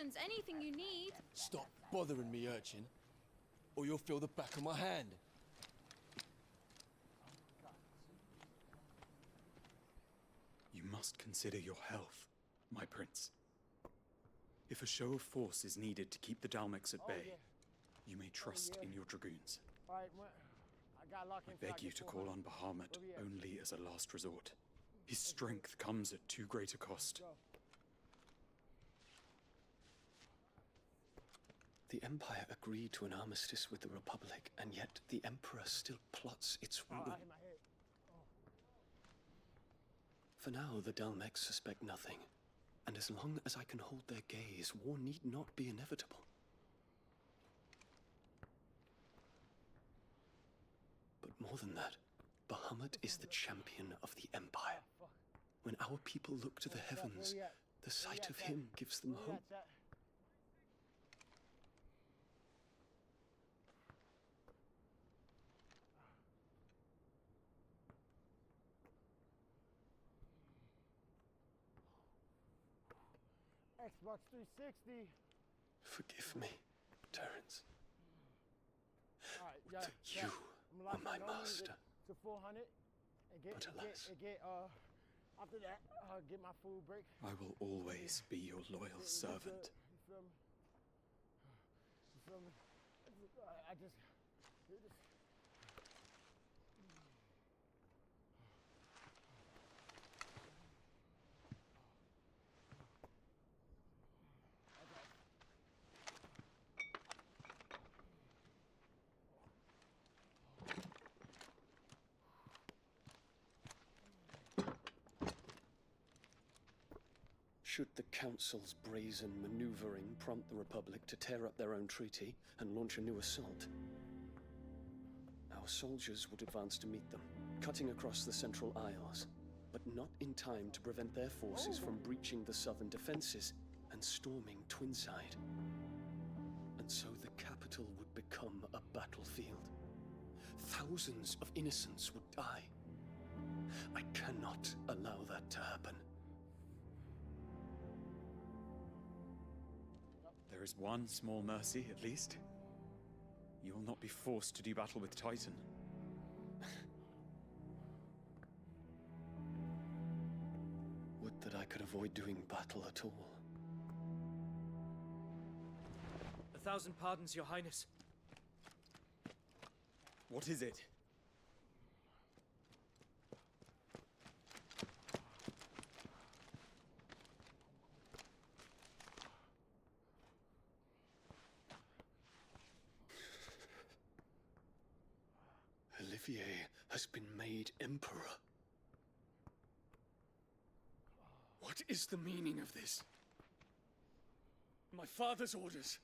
potions, anything you need. Stop bothering me, urchin, or you'll feel the back of my hand. You must consider your health, my prince. If a show of force is needed to keep the Dalmex at bay, you may trust in your dragoons. Alright, I Beg you to call on Bahamut only as a last resort. His strength comes at too great a cost. The Empire agreed to an armistice with the Republic, and yet the Emperor still plots its ruin. For now, the Dalmex suspect nothing, and as long as I can hold their gaze, war need not be inevitable. But more than that, Bahamut is the champion of the Empire. When our people look to the heavens, the sight of him gives them hope. Xbox 360. Forgive me, Terrence. Alright, You are my master. To 400 and get, But alas. After that, get my food break. I will always be your loyal servant. You feel me? You feel me? I just... Should the Council's brazen maneuvering prompt the Republic to tear up their own treaty and launch a new assault, our soldiers would advance to meet them, cutting across the Central Isles, but not in time to prevent their forces from breaching the southern defenses and storming Twinside. And so the capital would become a battlefield. Thousands of innocents would die. I cannot allow that to happen. There is one small mercy, at least. You will not be forced to do battle with Titan. Would that I could avoid doing battle at all. 1,000 pardons, Your Highness. What is it? Olivier has been made Emperor. What is the meaning of this? My father's orders.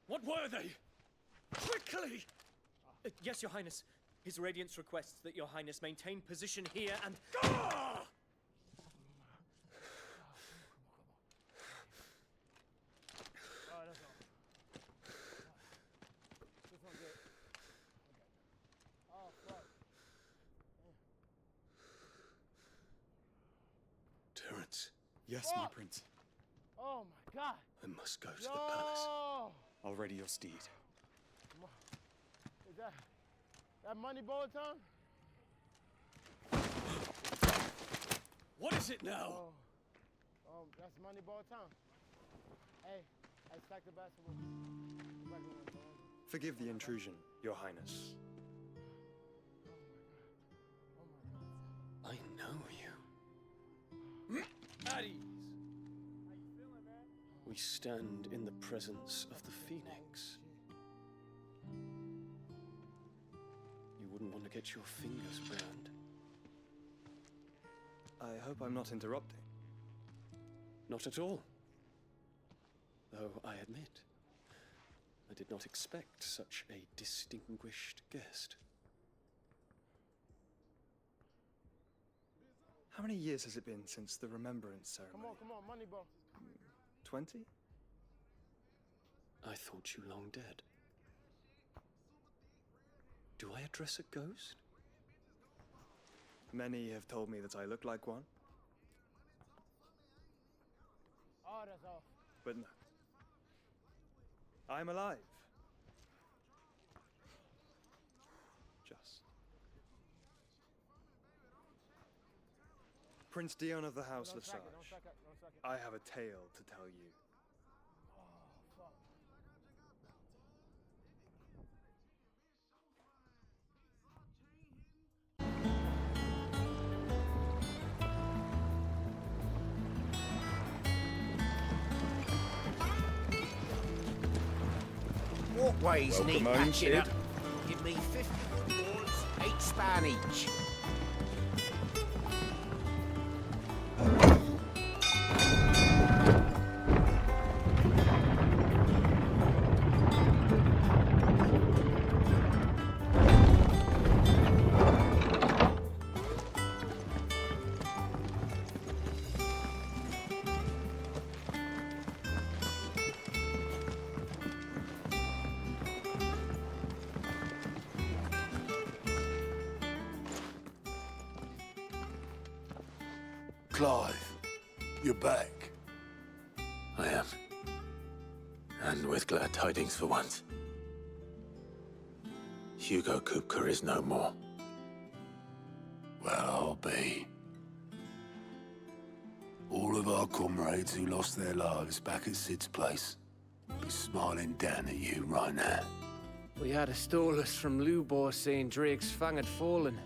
What were they? Quickly! Yes, Your Highness. His Radiance requests that Your Highness maintain position here and... Ah! Oh, that's all. This one's good. Okay. Oh, fuck. Terrence, Yes, my prince. Oh my god. I must go to the palace. I'll ready your steed. Is that money ball time? What is it now? That's money ball time. Hey, I stacked the basketball. Forgive the intrusion, Your Highness. I know you. At ease. How you feeling, man? We stand in the presence of the Phoenix. You wouldn't want to get your fingers burned. I hope I'm not interrupting. Not at all. Though I admit, I did not expect such a distinguished guest. How many years has it been since the Remembrance ceremony? Come on, money ball. 20? I thought you long dead. Do I address a ghost? Many have told me that I look like one, Oh, that's off. but no. I'm alive. Just. Prince Dion of the House Don't Lesage. sack it, don't sack it, don't sack it. I have a tale to tell you. Walkways Welcome need home, patching up. kid. Give me 50 boards, 8 span each. Clive, you're back. I am. And with glad tidings for once. Hugo Kupka is no more. Well, I'll be. All of our comrades who lost their lives back at Sid's place be smiling down at you right now. We had a stolus from Lubor saying Drake's fang had fallen.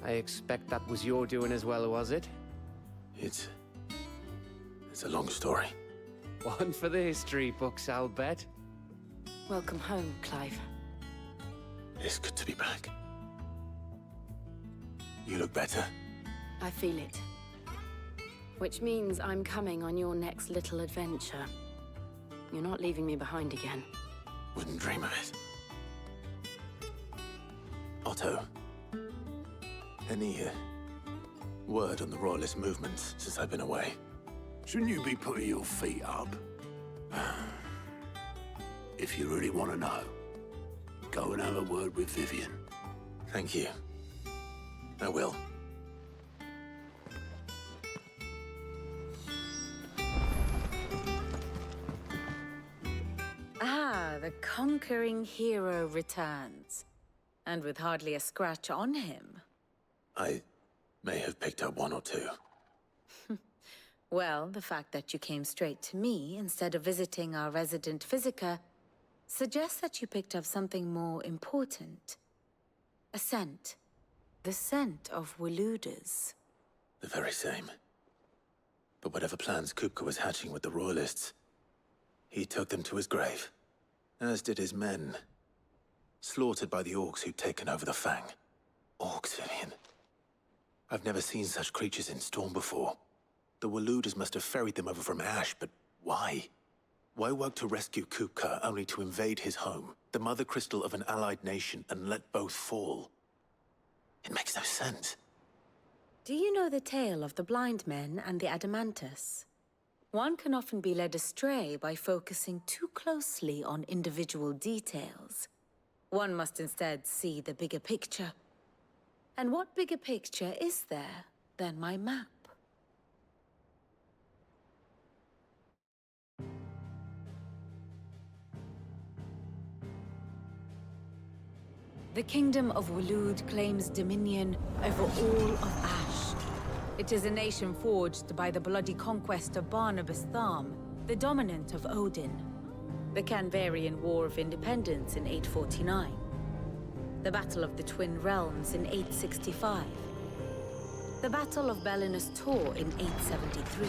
I expect that was your doing as well, was it? It's a long story. One for the history books, I'll bet. Welcome home, Clive. It's good to be back. You look better. I feel it. Which means I'm coming on your next little adventure. You're not leaving me behind again. Wouldn't dream of it. Otto, any word on the Royalist movement since I've been away? Shouldn't you be putting your feet up? If you really want to know, go and have a word with Vivian. Thank you. I will. Ah, the conquering hero returns. And with hardly a scratch on him. I may have picked up one or two. Well, the fact that you came straight to me instead of visiting our resident physiker suggests that you picked up something more important. A scent. The scent of Waludas. The very same. But whatever plans Kupka was hatching with the Royalists, he took them to his grave. As did his men. Slaughtered by the orcs who'd taken over the Fang. Orcs, Vivian. I've never seen such creatures in Storm before. The Waludas must have ferried them over from Ash, but why? Why work to rescue Kupka only to invade his home, the mother crystal of an allied nation, and let both fall? It makes no sense. Do you know the tale of the blind men and the Adamantus? One can often be led astray by focusing too closely on individual details. One must instead see the bigger picture. And what bigger picture is there than my map? The Kingdom of Waloed claims dominion over all of Ash. It is a nation forged by the bloody conquest of Barnabas Tharm, the dominant of Odin. The Canvarian War of Independence in 849. The Battle of the Twin Realms in 865. The Battle of Belinus Tor in 873.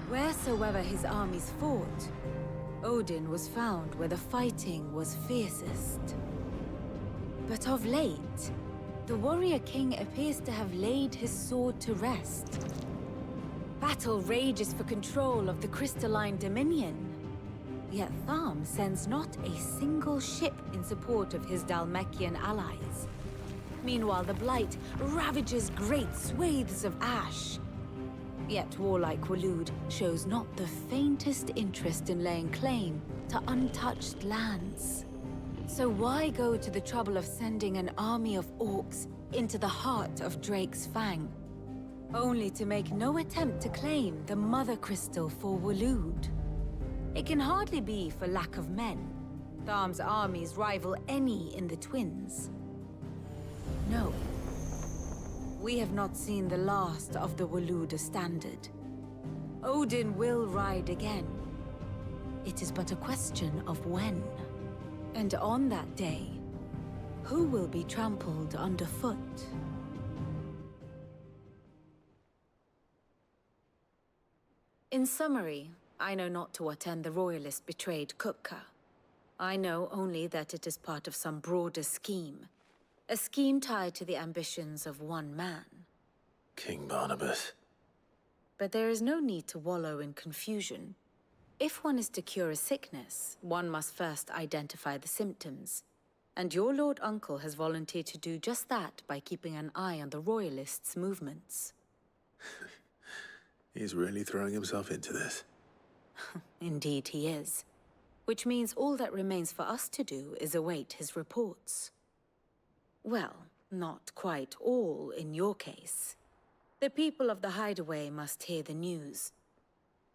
Wheresoever his armies fought, Odin was found where the fighting was fiercest. But of late, the warrior king appears to have laid his sword to rest. Battle rages for control of the crystalline dominion. Yet Tharm sends not a single ship in support of his Dhalmekian allies. Meanwhile, the Blight ravages great swathes of Ash. Yet warlike Waloed shows not the faintest interest in laying claim to untouched lands. So why go to the trouble of sending an army of orcs into the heart of Drake's Fang, only to make no attempt to claim the Mother Crystal for Waloed? It can hardly be for lack of men. Tharm's armies rival any in the Twins. No. We have not seen the last of the Waluda standard. Odin will ride again. It is but a question of when. And on that day, who will be trampled underfoot? In summary, I know not to what end the Royalist betrayed Kupka. I know only that it is part of some broader scheme. A scheme tied to the ambitions of one man. King Barnabas. But there is no need to wallow in confusion. If one is to cure a sickness, one must first identify the symptoms. And your Lord Uncle has volunteered to do just that by keeping an eye on the Royalists' movements. He's really throwing himself into this. Indeed he is. Which means all that remains for us to do is await his reports. Well, not quite all in your case. The people of the Hideaway must hear the news.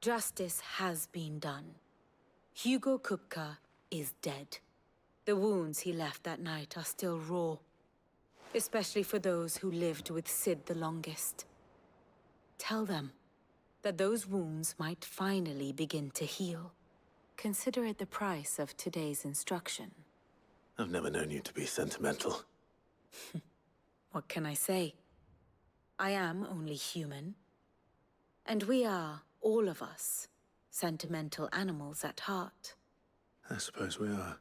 Justice has been done. Hugo Kupka is dead. The wounds he left that night are still raw. Especially for those who lived with Sid the longest. Tell them that those wounds might finally begin to heal. Consider it the price of today's instruction. I've never known you to be sentimental. What can I say? I am only human. And we are, all of us, sentimental animals at heart. I suppose we are.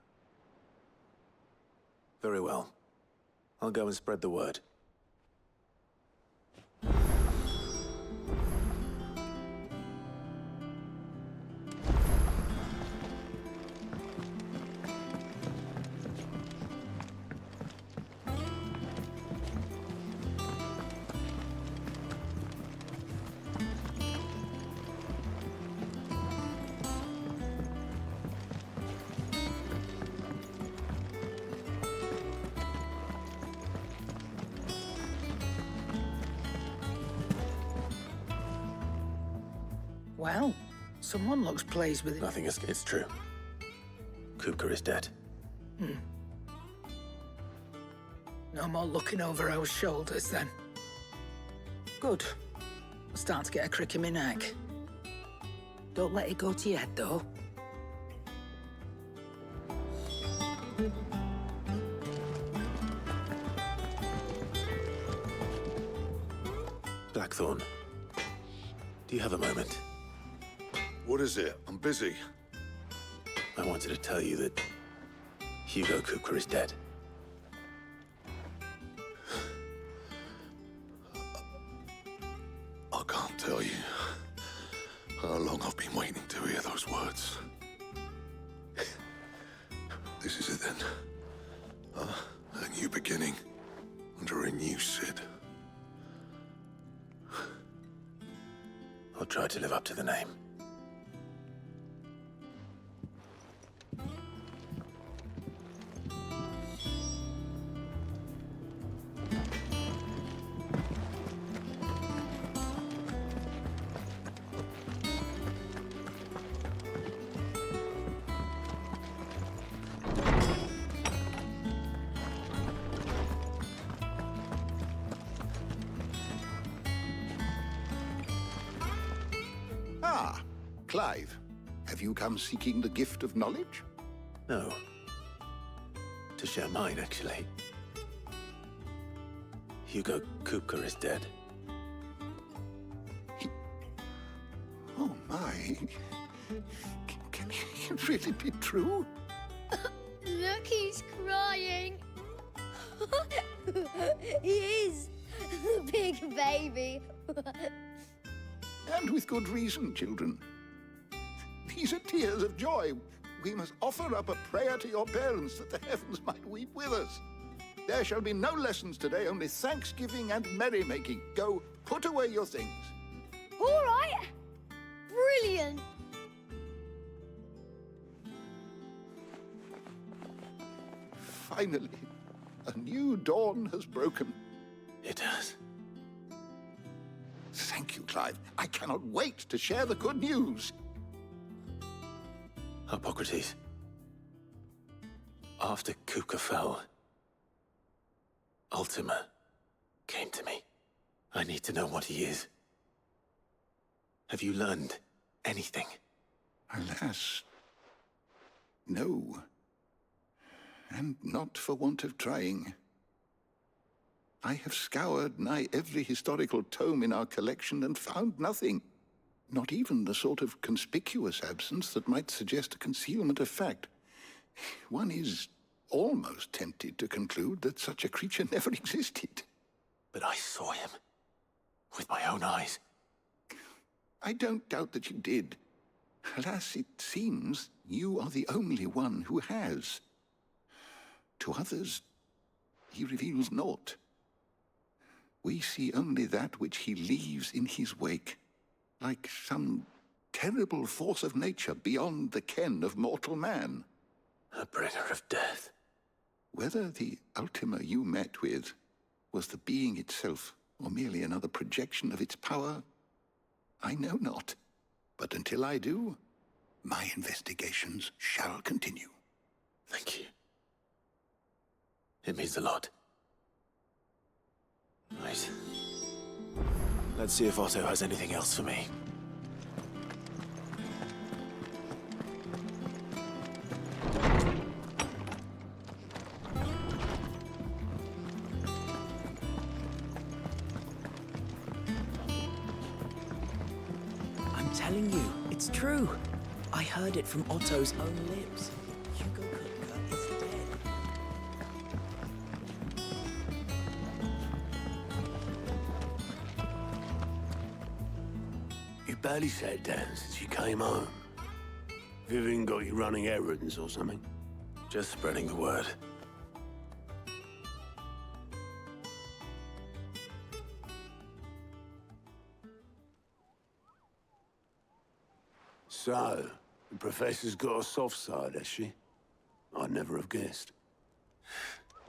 Very well. I'll go and spread the word. Well, someone looks pleased with it. Nothing is... It's true. Kupka is dead. No more looking over our shoulders, then. Good. I'm starting to get a crick in my neck. Don't let it go to your head, though. Blackthorn, do you have a moment? What is it? I'm busy. I wanted to tell you that Hugo Kupka is dead. I can't tell you how long I've been waiting to hear those words. This is it then. A new beginning under a new Sid. I'll try to live up to the name. Ah, Clive. Have you come seeking the gift of knowledge? No. To share mine, actually. Hugo Kupka is dead. Oh, my. Can it really be true? Look, he's crying. He is. Big baby. And with good reason, children. These are tears of joy. We must offer up a prayer to your parents that the heavens might weep with us. There shall be no lessons today, only thanksgiving and merrymaking. Go, put away your things. All right. Brilliant. Finally, a new dawn has broken. It has. Thank you, Clive. I cannot wait to share the good news. Hippocrates. After Kuka fell, Ultima came to me. I need to know what he is. Have you learned anything? Alas, no. And not for want of trying. I have scoured nigh every historical tome in our collection and found nothing. Not even the sort of conspicuous absence that might suggest a concealment of fact. One is almost tempted to conclude that such a creature never existed. But I saw him. With my own eyes. I don't doubt that you did. Alas, it seems you are the only one who has. To others, he reveals naught. We see only that which he leaves in his wake, like some terrible force of nature beyond the ken of mortal man. A bringer of death. Whether the Ultima you met with was the being itself, or merely another projection of its power, I know not. But until I do, my investigations shall continue. Thank you. It means a lot. Right. Let's see if Otto has anything else for me. I'm telling you, it's true. I heard it from Otto's own lips. Hugo Kupka is dead. You barely sat down since you came home. Vivian got you running errands or something? Just spreading the word. So, the professor's got a soft side, has she? I'd never have guessed.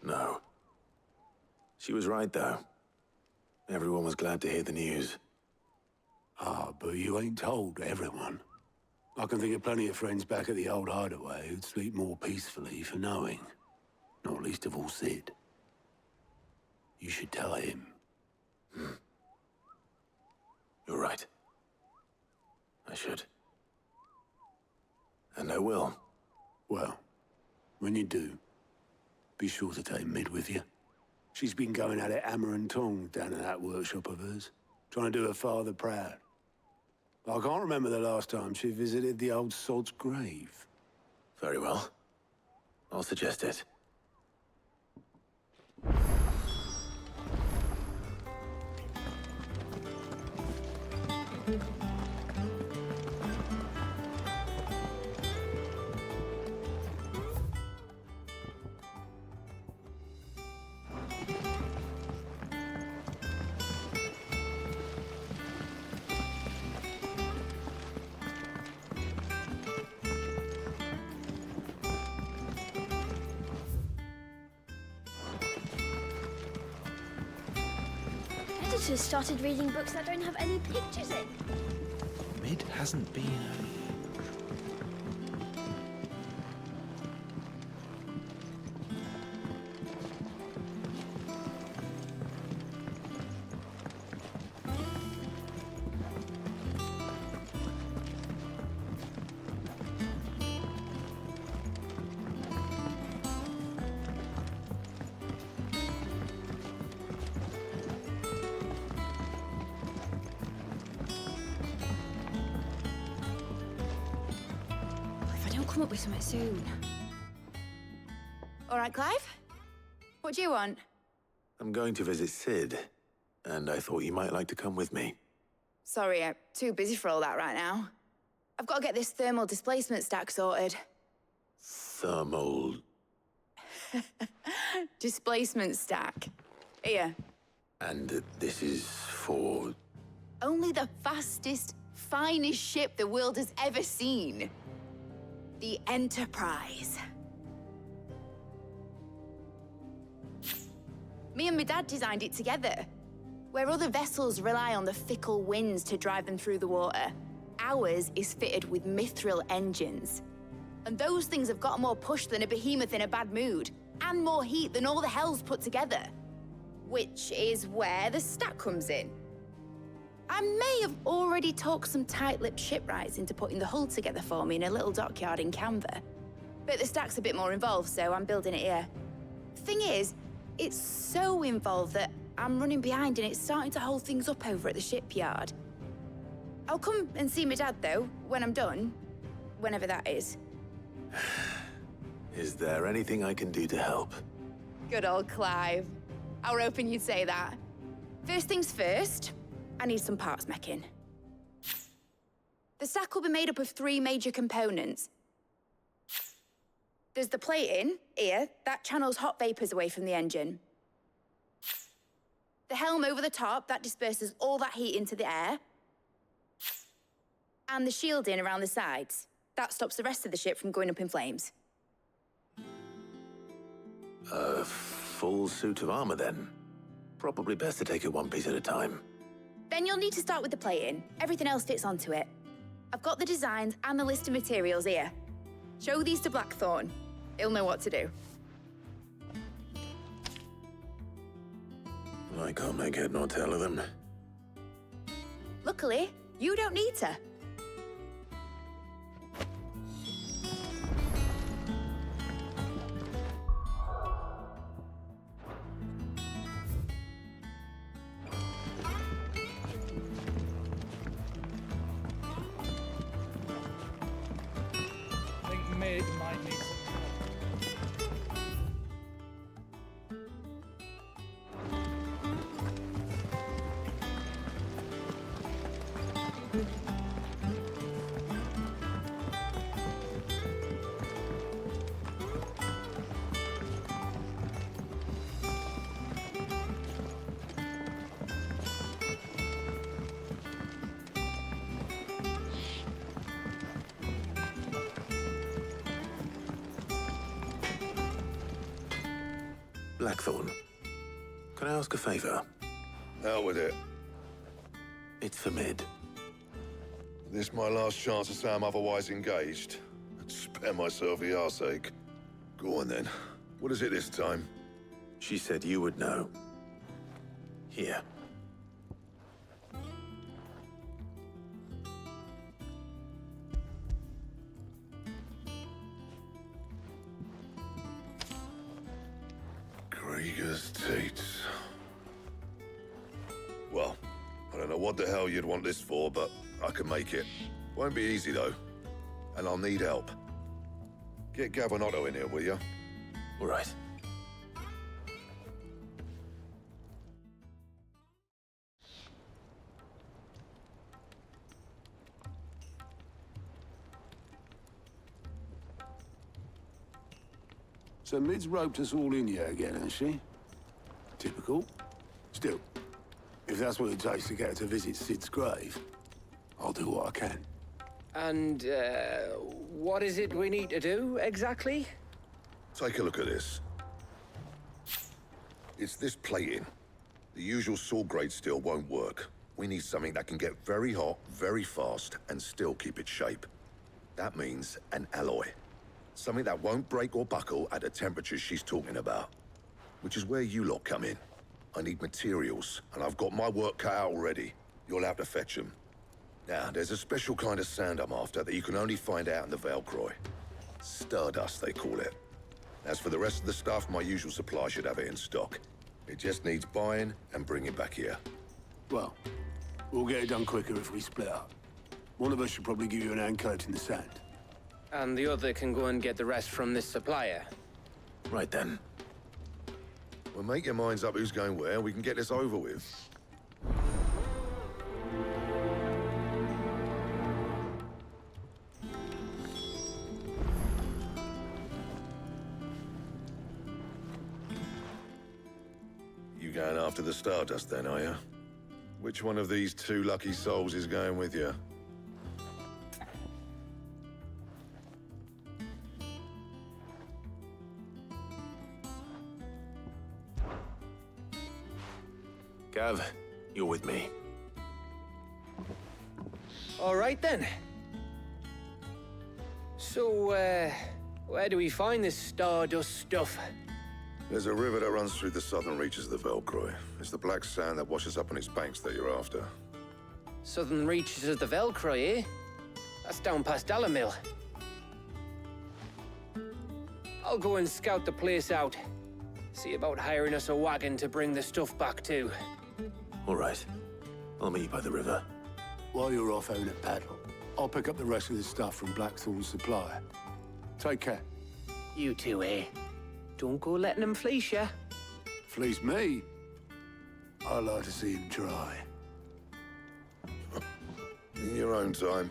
No. She was right, though. Everyone was glad to hear the news. Ah, but you ain't told everyone. I can think of plenty of friends back at the old hideaway who'd sleep more peacefully for knowing. Not least of all Sid. You should tell him. You're right. I should. And I will. Well, when you do, be sure to take Mid with you. She's been going at it hammer and tongs down at that workshop of hers, trying to do her father proud. I can't remember the last time she visited the old sod's grave. Very well. I'll suggest it. Editors started reading books that don't have any pictures in. Mid hasn't been. Come up with something soon. All right, Clive? What do you want? I'm going to visit Sid, and I thought you might like to come with me. Sorry, I'm too busy for all that right now. I've got to get this thermal displacement stack sorted. Thermal... Displacement stack. Here. And this is for... Only the fastest, finest ship the world has ever seen. The Enterprise. Me and my dad designed it together. Where other vessels rely on the fickle winds to drive them through the water, ours is fitted with mithril engines. And those things have got more push than a behemoth in a bad mood, and more heat than all the hells put together. Which is where the stack comes in. I may have already talked some tight-lipped shipwrights into putting the hull together for me in a little dockyard in Canva. But the stack's a bit more involved, so I'm building it here. Thing is, it's so involved that I'm running behind and it's starting to hold things up over at the shipyard. I'll come and see my dad, though, when I'm done. Whenever that is. Is there anything I can do to help? Good old Clive. I were hoping you'd say that. First things first, I need some parts meching. The stack will be made up of 3 major components. There's the plating, here, that channels hot vapors away from the engine. The helm over the top, that disperses all that heat into the air. And the shielding around the sides. That stops the rest of the ship from going up in flames. A full suit of armor, then? Probably best to take it one piece at a time. Then you'll need to start with the plating. Everything else fits onto it. I've got the designs and the list of materials here. Show these to Blackthorn. He'll know what to do. I can't make head nor tail of them. Luckily, you don't need to. I think mid might need some Blackthorn, can I ask a favor? Out with it. It's for mid. This my last chance to say I'm otherwise engaged. Spare myself the arseache. Go on then. What is it this time? She said you would know. Here. Krieger's Tates. Well, I don't know what the hell you'd want this for, but I can make it. Won't be easy, though. And I'll need help. Get Gav and Otto in here, will you? All right. So Mid's roped us all in here again, hasn't she? Typical. Still, if that's what it takes to get her to visit Sid's grave, I'll do what I can. And, what is it we need to do, exactly? Take a look at this. It's this plating. The usual sword grade steel won't work. We need something that can get very hot, very fast, and still keep its shape. That means an alloy. Something that won't break or buckle at the temperatures she's talking about. Which is where you lot come in. I need materials, and I've got my work cut out already. You'll have to fetch them. Now, there's a special kind of sand I'm after that you can only find out in the Valcroy. Stardust, they call it. As for the rest of the stuff, my usual supply should have it in stock. It just needs buying and bringing back here. Well, we'll get it done quicker if we split up. One of us should probably give you an hand coat in the sand. And the other can go and get the rest from this supplier. Right then. Well, make your minds up who's going where, and we can get this over with. You going after the Stardust then, are you? Which one of these 2 lucky souls is going with you? Gav, you're with me. All right, then. So, where do we find this Stardust stuff? There's a river that runs through the southern reaches of the Velcroy. It's the black sand that washes up on its banks that you're after. Southern reaches of the Velcroy, eh? That's down past Dalamil. I'll go and scout the place out. See about hiring us a wagon to bring the stuff back to. All right. I'll meet you by the river. While you're off having a paddle, I'll pick up the rest of the stuff from Blackthorn's supply. Take care. You two, eh? Don't go letting them fleece ya. Fleece me? I like to see him try. In your own time.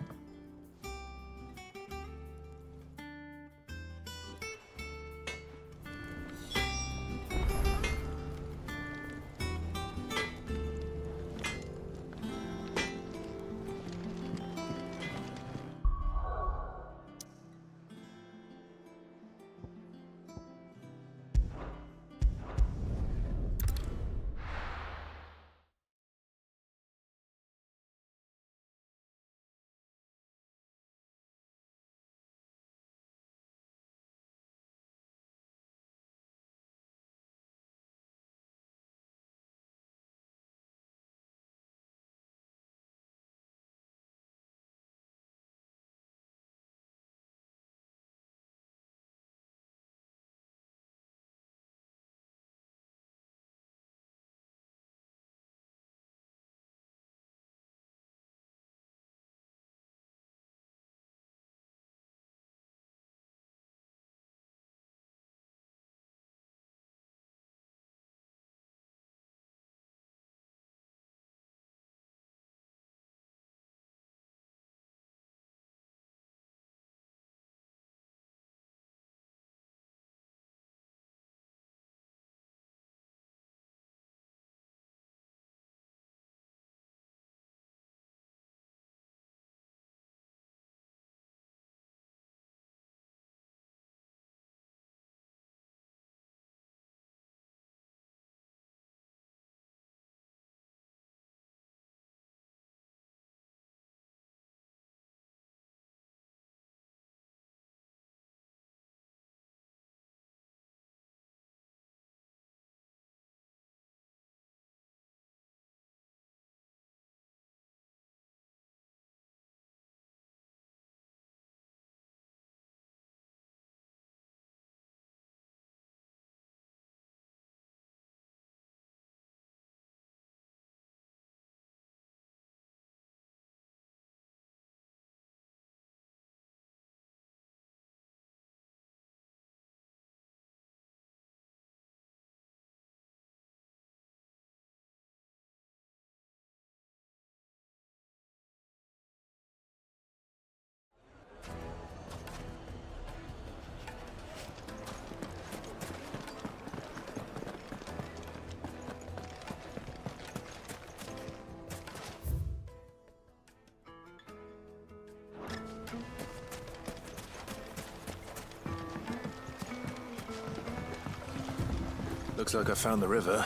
Looks like I found the river.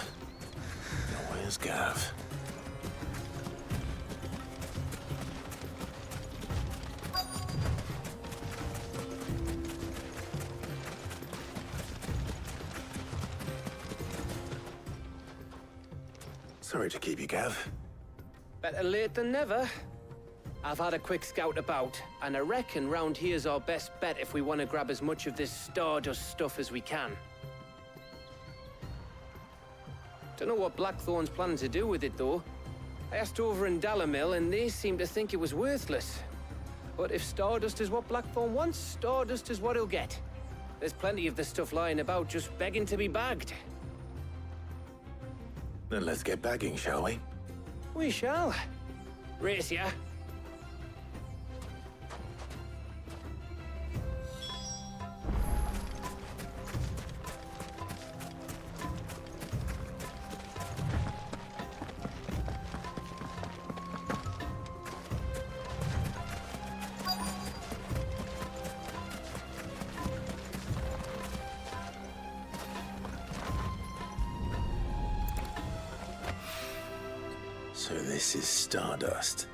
Now where's Gav? Sorry to keep you, Gav. Better late than never. I've had a quick scout about, and I reckon round here's our best bet if we want to grab as much of this Stardust stuff as we can. Don't know what Blackthorn's planning to do with it, though. I asked over in Dalamil, and they seem to think it was worthless. But if Stardust is what Blackthorn wants, Stardust is what he'll get. There's plenty of the stuff lying about, just begging to be bagged. Then let's get bagging, shall we? We shall. Race ya. So this is Stardust.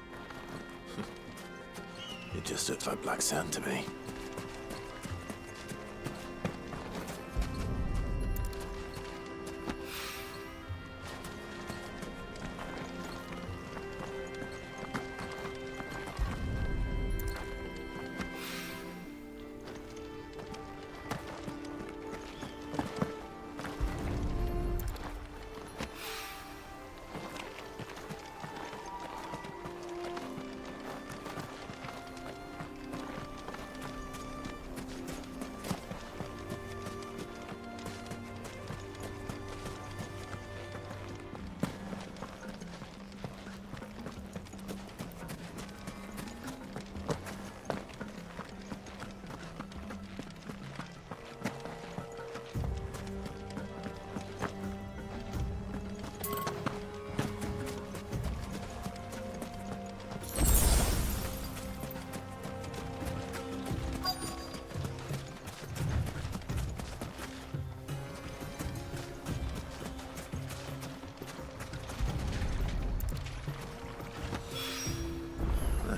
It just looks like black sand to me.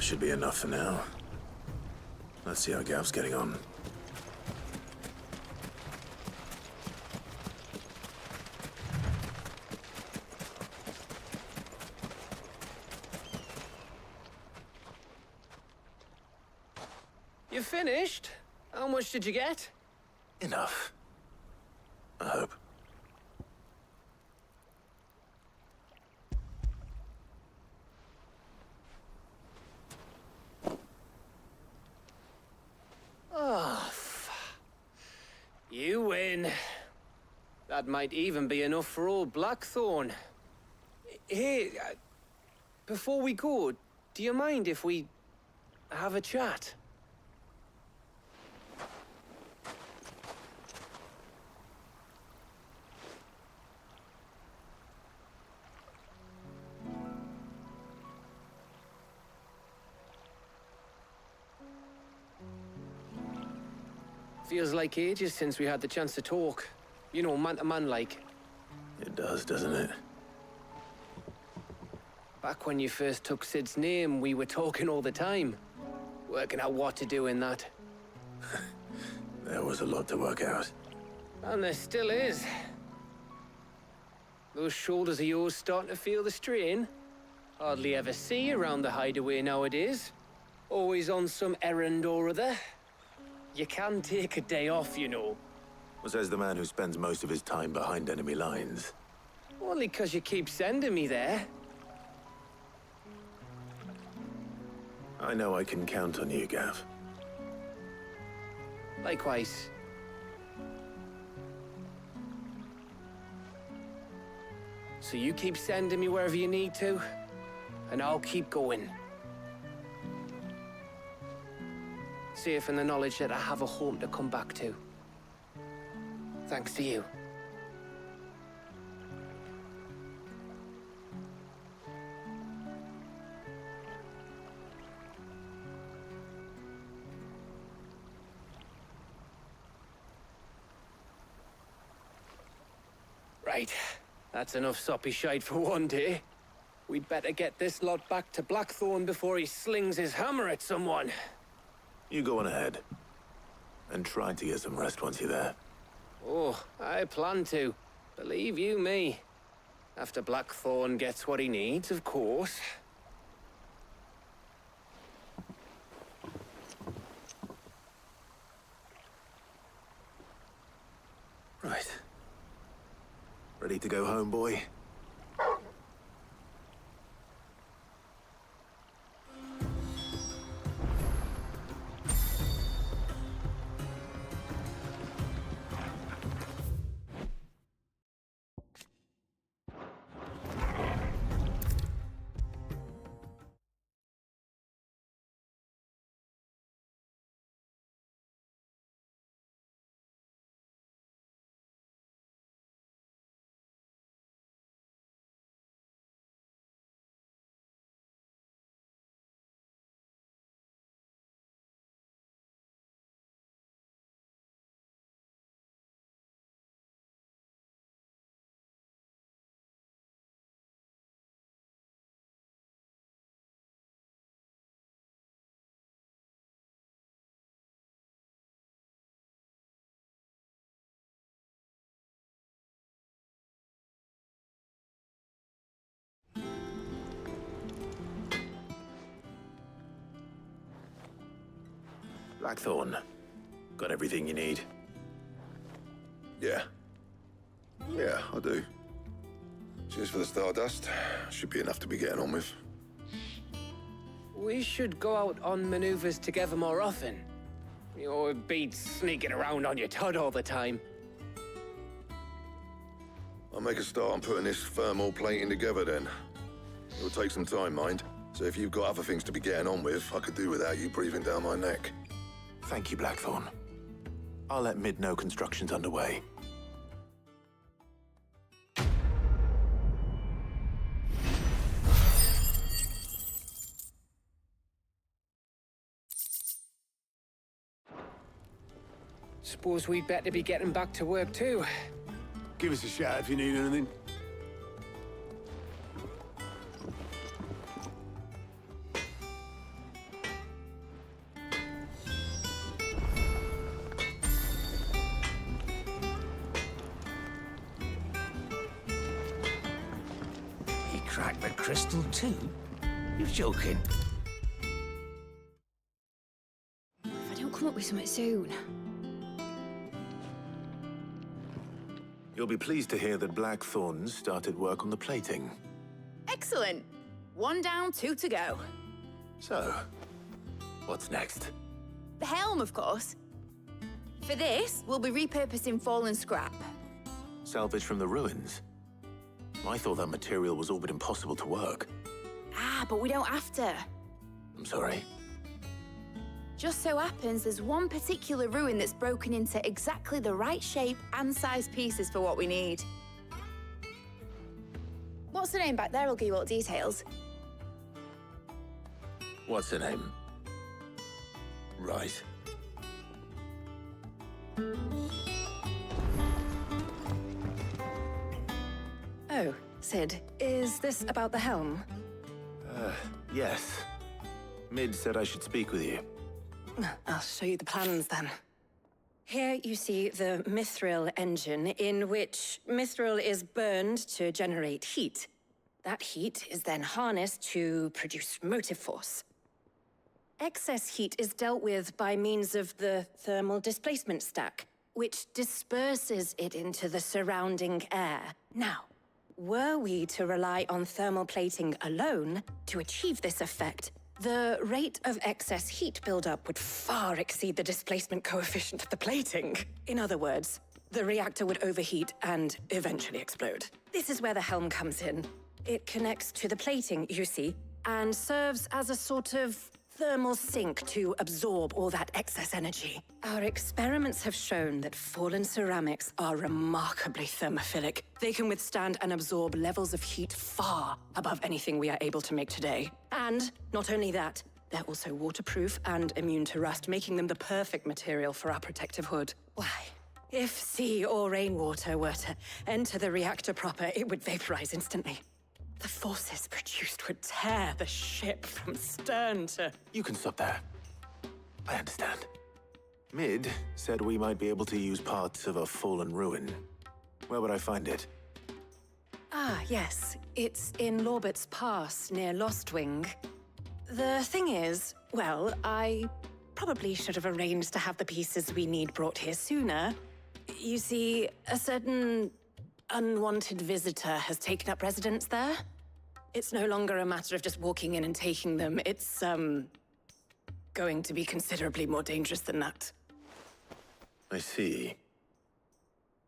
should be enough for now. Let's see how Gav's getting on. You finished? How much did you get? Enough. I hope. Oh, you win. That might even be enough for old Blackthorn. Hey, before we go, do you mind if we have a chat? Feels like ages since we had the chance to talk. You know, man to man like. It does, doesn't it? Back when you first took Sid's name, we were talking all the time. Working out what to do in that. There was a lot to work out. And there still is. Those shoulders of yours starting to feel the strain. Hardly ever see you around the hideaway nowadays. Always on some errand or other. You can take a day off, you know. Well, says the man who spends most of his time behind enemy lines. Only 'cause you keep sending me there. I know I can count on you, Gav. Likewise. So you keep sending me wherever you need to, and I'll keep going. Safe in the knowledge that I have a home to come back to. Thanks to you. Right. That's enough soppy shite for one day. We'd better get this lot back to Blackthorn before he slings his hammer at someone. You go on ahead. And try to get some rest once you're there. Oh, I plan to. Believe you me. After Blackthorn gets what he needs, of course. Right. Ready to go home, boy? Blackthorn. Got everything you need? Yeah. Yeah, I do. Cheers for the Stardust. Should be enough to be getting on with. We should go out on maneuvers together more often. You're beat sneaking around on your Todd all the time. I'll make a start on putting this thermal plating together then. It'll take some time, mind. So if you've got other things to be getting on with, I could do without you breathing down my neck. Thank you, Blackthorn. I'll let Mid know construction's underway. Suppose we'd better be getting back to work too. Give us a shout if you need anything. extract the crystal too? You're joking. If I don't come up with something soon. You'll be pleased to hear that Blackthorn's started work on the plating. Excellent. 1 down, 2 to go. So, what's next? The helm, of course. For this, we'll be repurposing fallen scrap. Salvage from the ruins? I thought that material was all but impossible to work. Ah, but we don't have to. I'm sorry. Just so happens there's one particular ruin that's broken into exactly the right shape and size pieces for what we need. What's the name back there? I'll give you all the details. What's her name? Right. Oh, Sid, is this about the helm? Yes. Mid said I should speak with you. I'll show you the plans then. Here you see the mithril engine, in which mithril is burned to generate heat. That heat is then harnessed to produce motive force. Excess heat is dealt with by means of the thermal displacement stack, which disperses it into the surrounding air. Now, were we to rely on thermal plating alone to achieve this effect, the rate of excess heat buildup would far exceed the displacement coefficient of the plating. In other words, the reactor would overheat and eventually explode. This is where the helm comes in. It connects to the plating, you see, and serves as a sort of thermal sink to absorb all that excess energy. Our experiments have shown that fallen ceramics are remarkably thermophilic. They can withstand and absorb levels of heat far above anything we are able to make today. And not only that, they're also waterproof and immune to rust, making them the perfect material for our protective hood. Why? If sea or rainwater were to enter the reactor proper, it would vaporize instantly. The forces produced would tear the ship from stern to... You can stop there. I understand. Mid said we might be able to use parts of a fallen ruin. Where would I find it? Ah, yes. It's in Lorbert's Pass, near Lostwing. The thing is, well, I probably should have arranged to have the pieces we need brought here sooner. You see, a certain unwanted visitor has taken up residence there. It's no longer a matter of just walking in and taking them. It's, going to be considerably more dangerous than that. I see.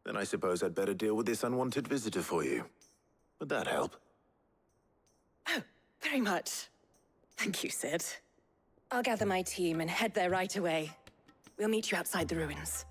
Then I suppose I'd better deal with this unwanted visitor for you. Would that help? Oh, very much. Thank you, Sid. I'll gather my team and head there right away. We'll meet you outside the ruins.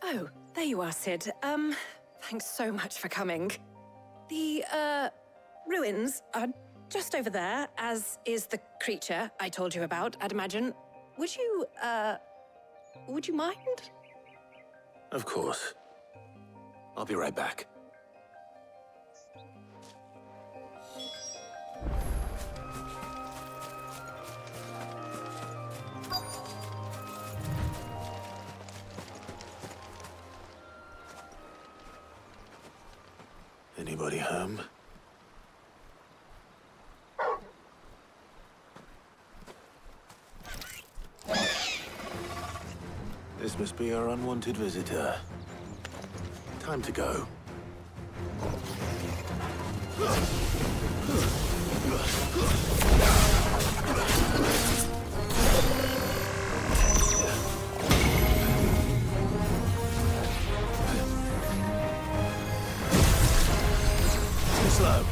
Oh, there you are, Sid. Thanks so much for coming. The, ruins are just over there, as is the creature I told you about, I'd imagine. Would you mind? Of course. I'll be right back. Anybody home? This must be our unwanted visitor. Time to go. Slow.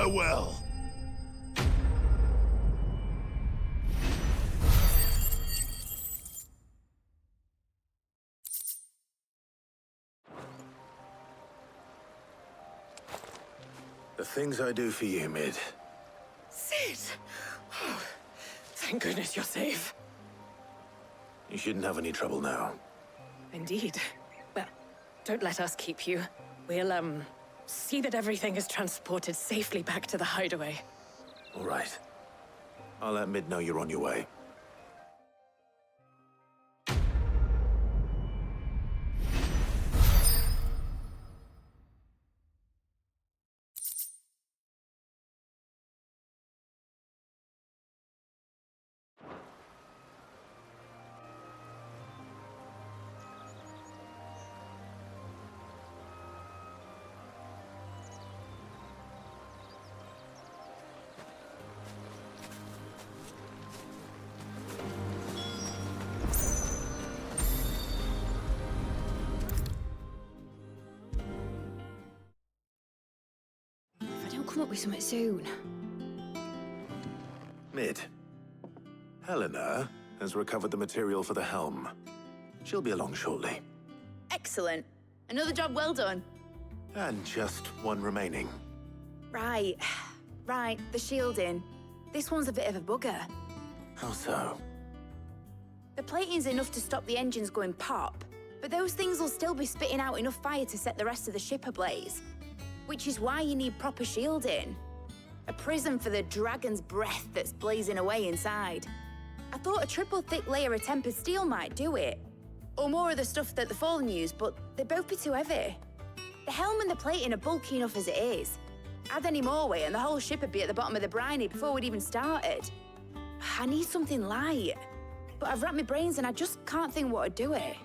Farewell. The things I do for you, Mid. Sid! Oh, thank goodness you're safe. You shouldn't have any trouble now. Indeed. Well, don't let us keep you. We'll, see that everything is transported safely back to the hideaway. All right. I'll let Mid know you're on your way. Come up with something soon. Mid. Helena has recovered the material for the helm. She'll be along shortly. Excellent. Another job well done. And just one remaining. Right. Right, the shielding. This one's a bit of a bugger. How so? The plating's enough to stop the engines going pop, but those things will still be spitting out enough fire to set the rest of the ship ablaze. Which is why you need proper shielding. A prison for the dragon's breath that's blazing away inside. I thought a triple thick layer of tempered steel might do it. Or more of the stuff that the Fallen use, but they'd both be too heavy. The helm and the plating are bulky enough as it is. Add any more weight and the whole ship would be at the bottom of the briny before we'd even started. I need something light. But I've racked my brains and I just can't think what would do it.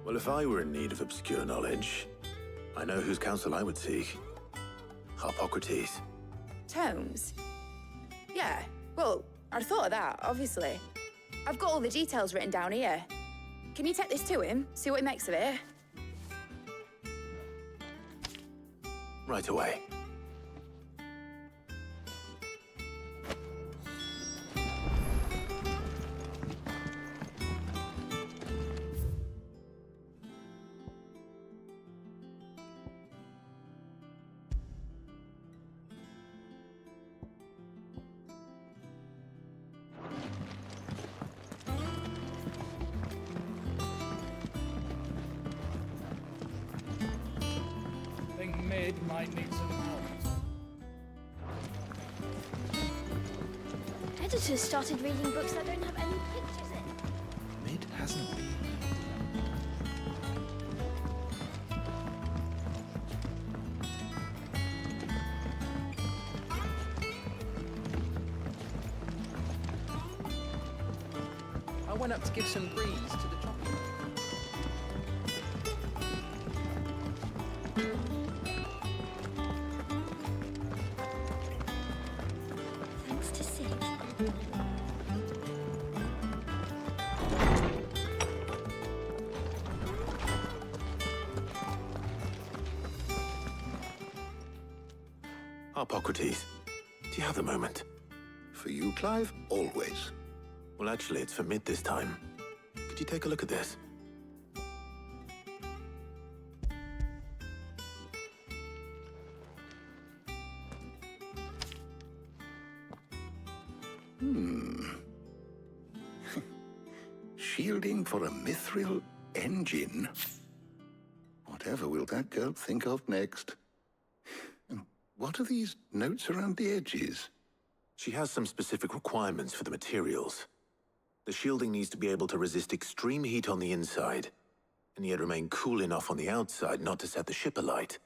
Well, if I were in need of obscure knowledge, I know whose counsel I would seek. Harpocrates. Tomes? Yeah, well, I'd thought of that, obviously. I've got all the details written down here. Can you take this to him, see what he makes of it? Right away. Might need some help. Editors started reading books that don't have any pictures in. Mid hasn't been. I went up to give some breeze to the chocolate. Thanks to Sid. Harpocrates, do you have a moment? For you, Clive, always. Well, actually, it's for Mid this time. Could you take a look at this? Shielding for a mithril engine? Whatever will that girl think of next? And what are these notes around the edges? She has some specific requirements for the materials. The shielding needs to be able to resist extreme heat on the inside, and yet remain cool enough on the outside not to set the ship alight,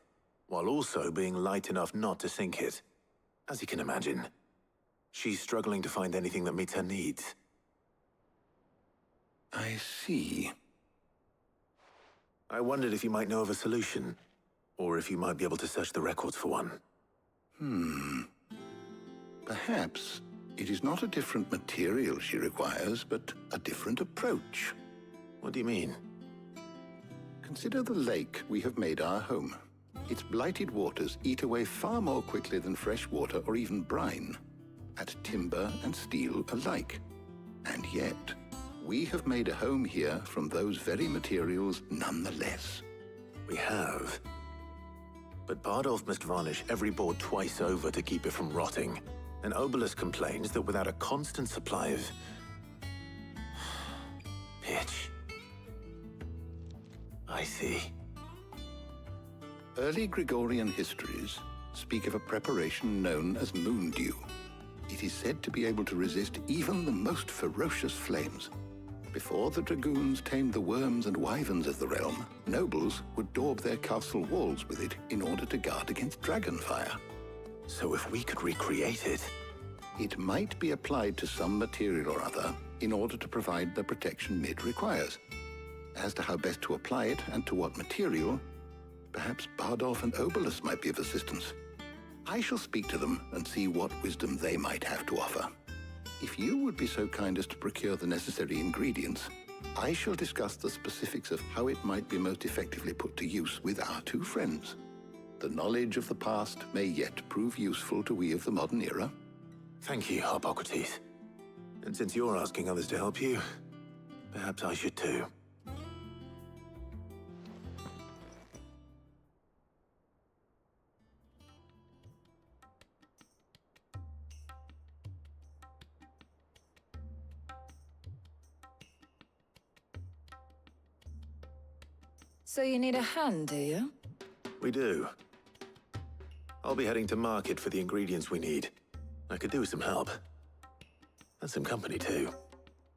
while also being light enough not to sink it. As you can imagine, she's struggling to find anything that meets her needs. I see. I wondered if you might know of a solution, or if you might be able to search the records for one. Perhaps it is not a different material she requires, but a different approach. What do you mean? Consider the lake we have made our home. Its blighted waters eat away far more quickly than fresh water or even brine, at timber and steel alike. And yet, we have made a home here from those very materials nonetheless. We have. But Bardolph must varnish every board twice over to keep it from rotting. And Obelisk complains that without a constant supply of... pitch. I see. Early Gregorian histories speak of a preparation known as moon dew. It is said to be able to resist even the most ferocious flames. Before the dragoons tamed the worms and wyverns of the realm, nobles would daub their castle walls with it in order to guard against dragonfire. So if we could recreate it... It might be applied to some material or other in order to provide the protection Mid requires. As to how best to apply it and to what material, perhaps Bardolph and Obelisk might be of assistance. I shall speak to them and see what wisdom they might have to offer. If you would be so kind as to procure the necessary ingredients, I shall discuss the specifics of how it might be most effectively put to use with our two friends. The knowledge of the past may yet prove useful to we of the modern era. Thank you, Hippocrates. And since you're asking others to help you, perhaps I should too. So you need a hand, do you? We do. I'll be heading to market for the ingredients we need. I could do with some help. And some company, too.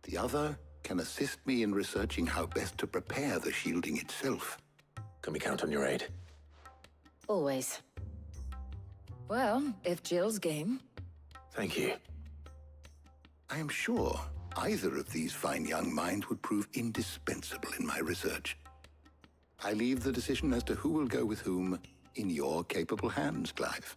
The other can assist me in researching how best to prepare the shielding itself. Can we count on your aid? Always. Well, if Jill's game. Thank you. I am sure either of these fine young minds would prove indispensable in my research. I leave the decision as to who will go with whom in your capable hands, Clive.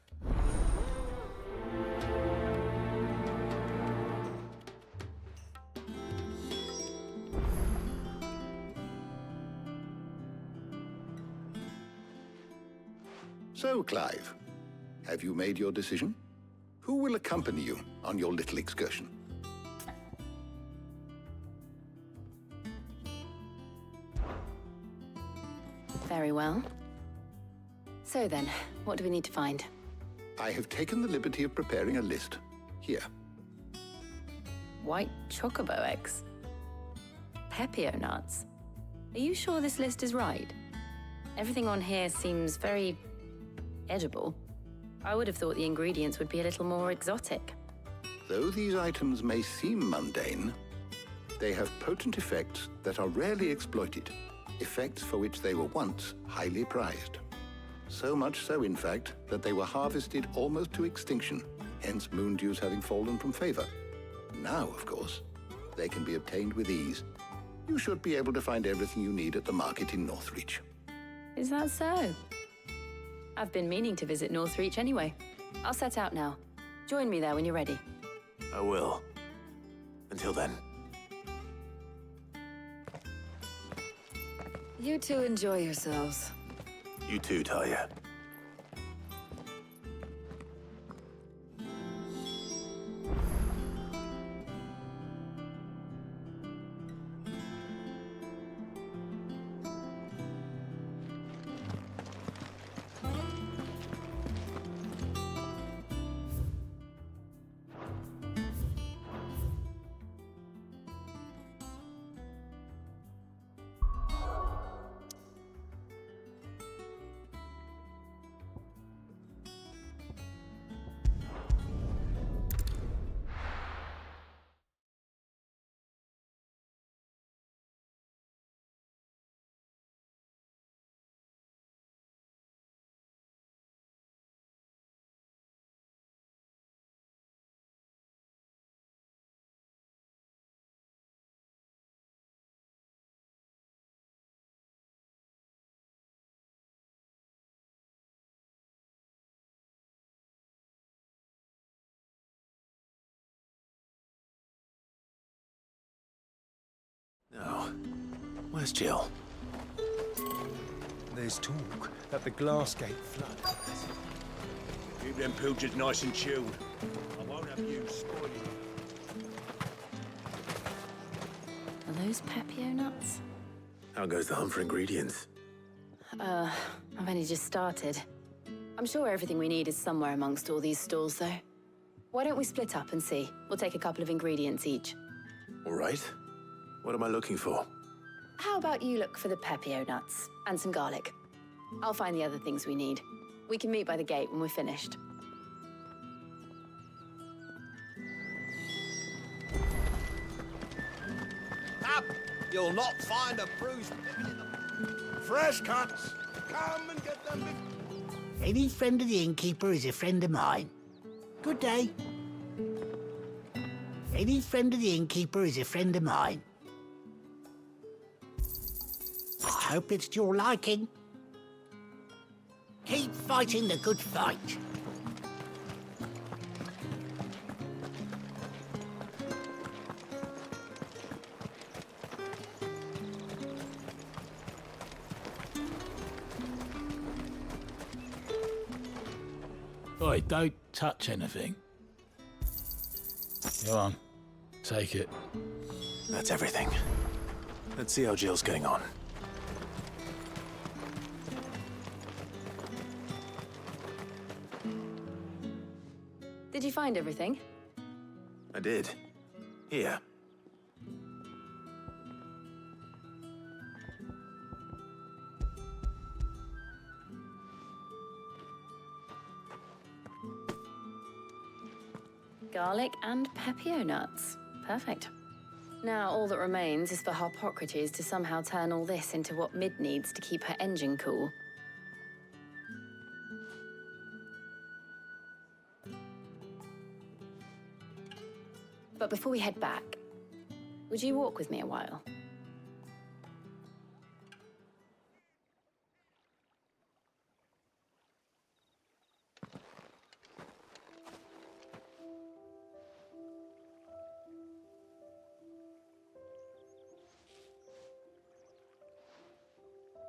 So, Clive, have you made your decision? Who will accompany you on your little excursion? Very well. So then, what do we need to find? I have taken the liberty of preparing a list. Here. White chocobo eggs. Pepio nuts. Are you sure this list is right? Everything on here seems very edible. I would have thought the ingredients would be a little more exotic. Though these items may seem mundane, they have potent effects that are rarely exploited, effects for which they were once highly prized. So much so, in fact, that they were harvested almost to extinction, hence moon dews having fallen from favor. Now, of course, they can be obtained with ease. You should be able to find everything you need at the market in Northreach. Is that so? I've been meaning to visit Northreach anyway. I'll set out now. Join me there when you're ready. I will. Until then. You two enjoy yourselves. You too, Talia. Now, where's Jill? There's talk that the glass gate flooded. Keep them pilgers nice and chilled. I won't have you spoiling them. Are those Pepio nuts? How goes the hunt for ingredients? I've only just started. I'm sure everything we need is somewhere amongst all these stalls, though. Why don't we split up and see? We'll take a couple of ingredients each. All right. What am I looking for? How about you look for the Pepio nuts and some garlic? I'll find the other things we need. We can meet by the gate when we're finished. Up! You'll not find a bruised pippin in the... Fresh cuts! Come and get them. Any friend of the innkeeper is a friend of mine. Good day. Any friend of the innkeeper is a friend of mine. I hope it's to your liking. Keep fighting the good fight. Oi, don't touch anything. Go on, take it. That's everything. Let's see how Jill's getting on. Did you find everything? I did. Here. Garlic and Pepio nuts. Perfect. Now all that remains is for Harpocrates to somehow turn all this into what Mid needs to keep her engine cool. But before we head back, would you walk with me a while?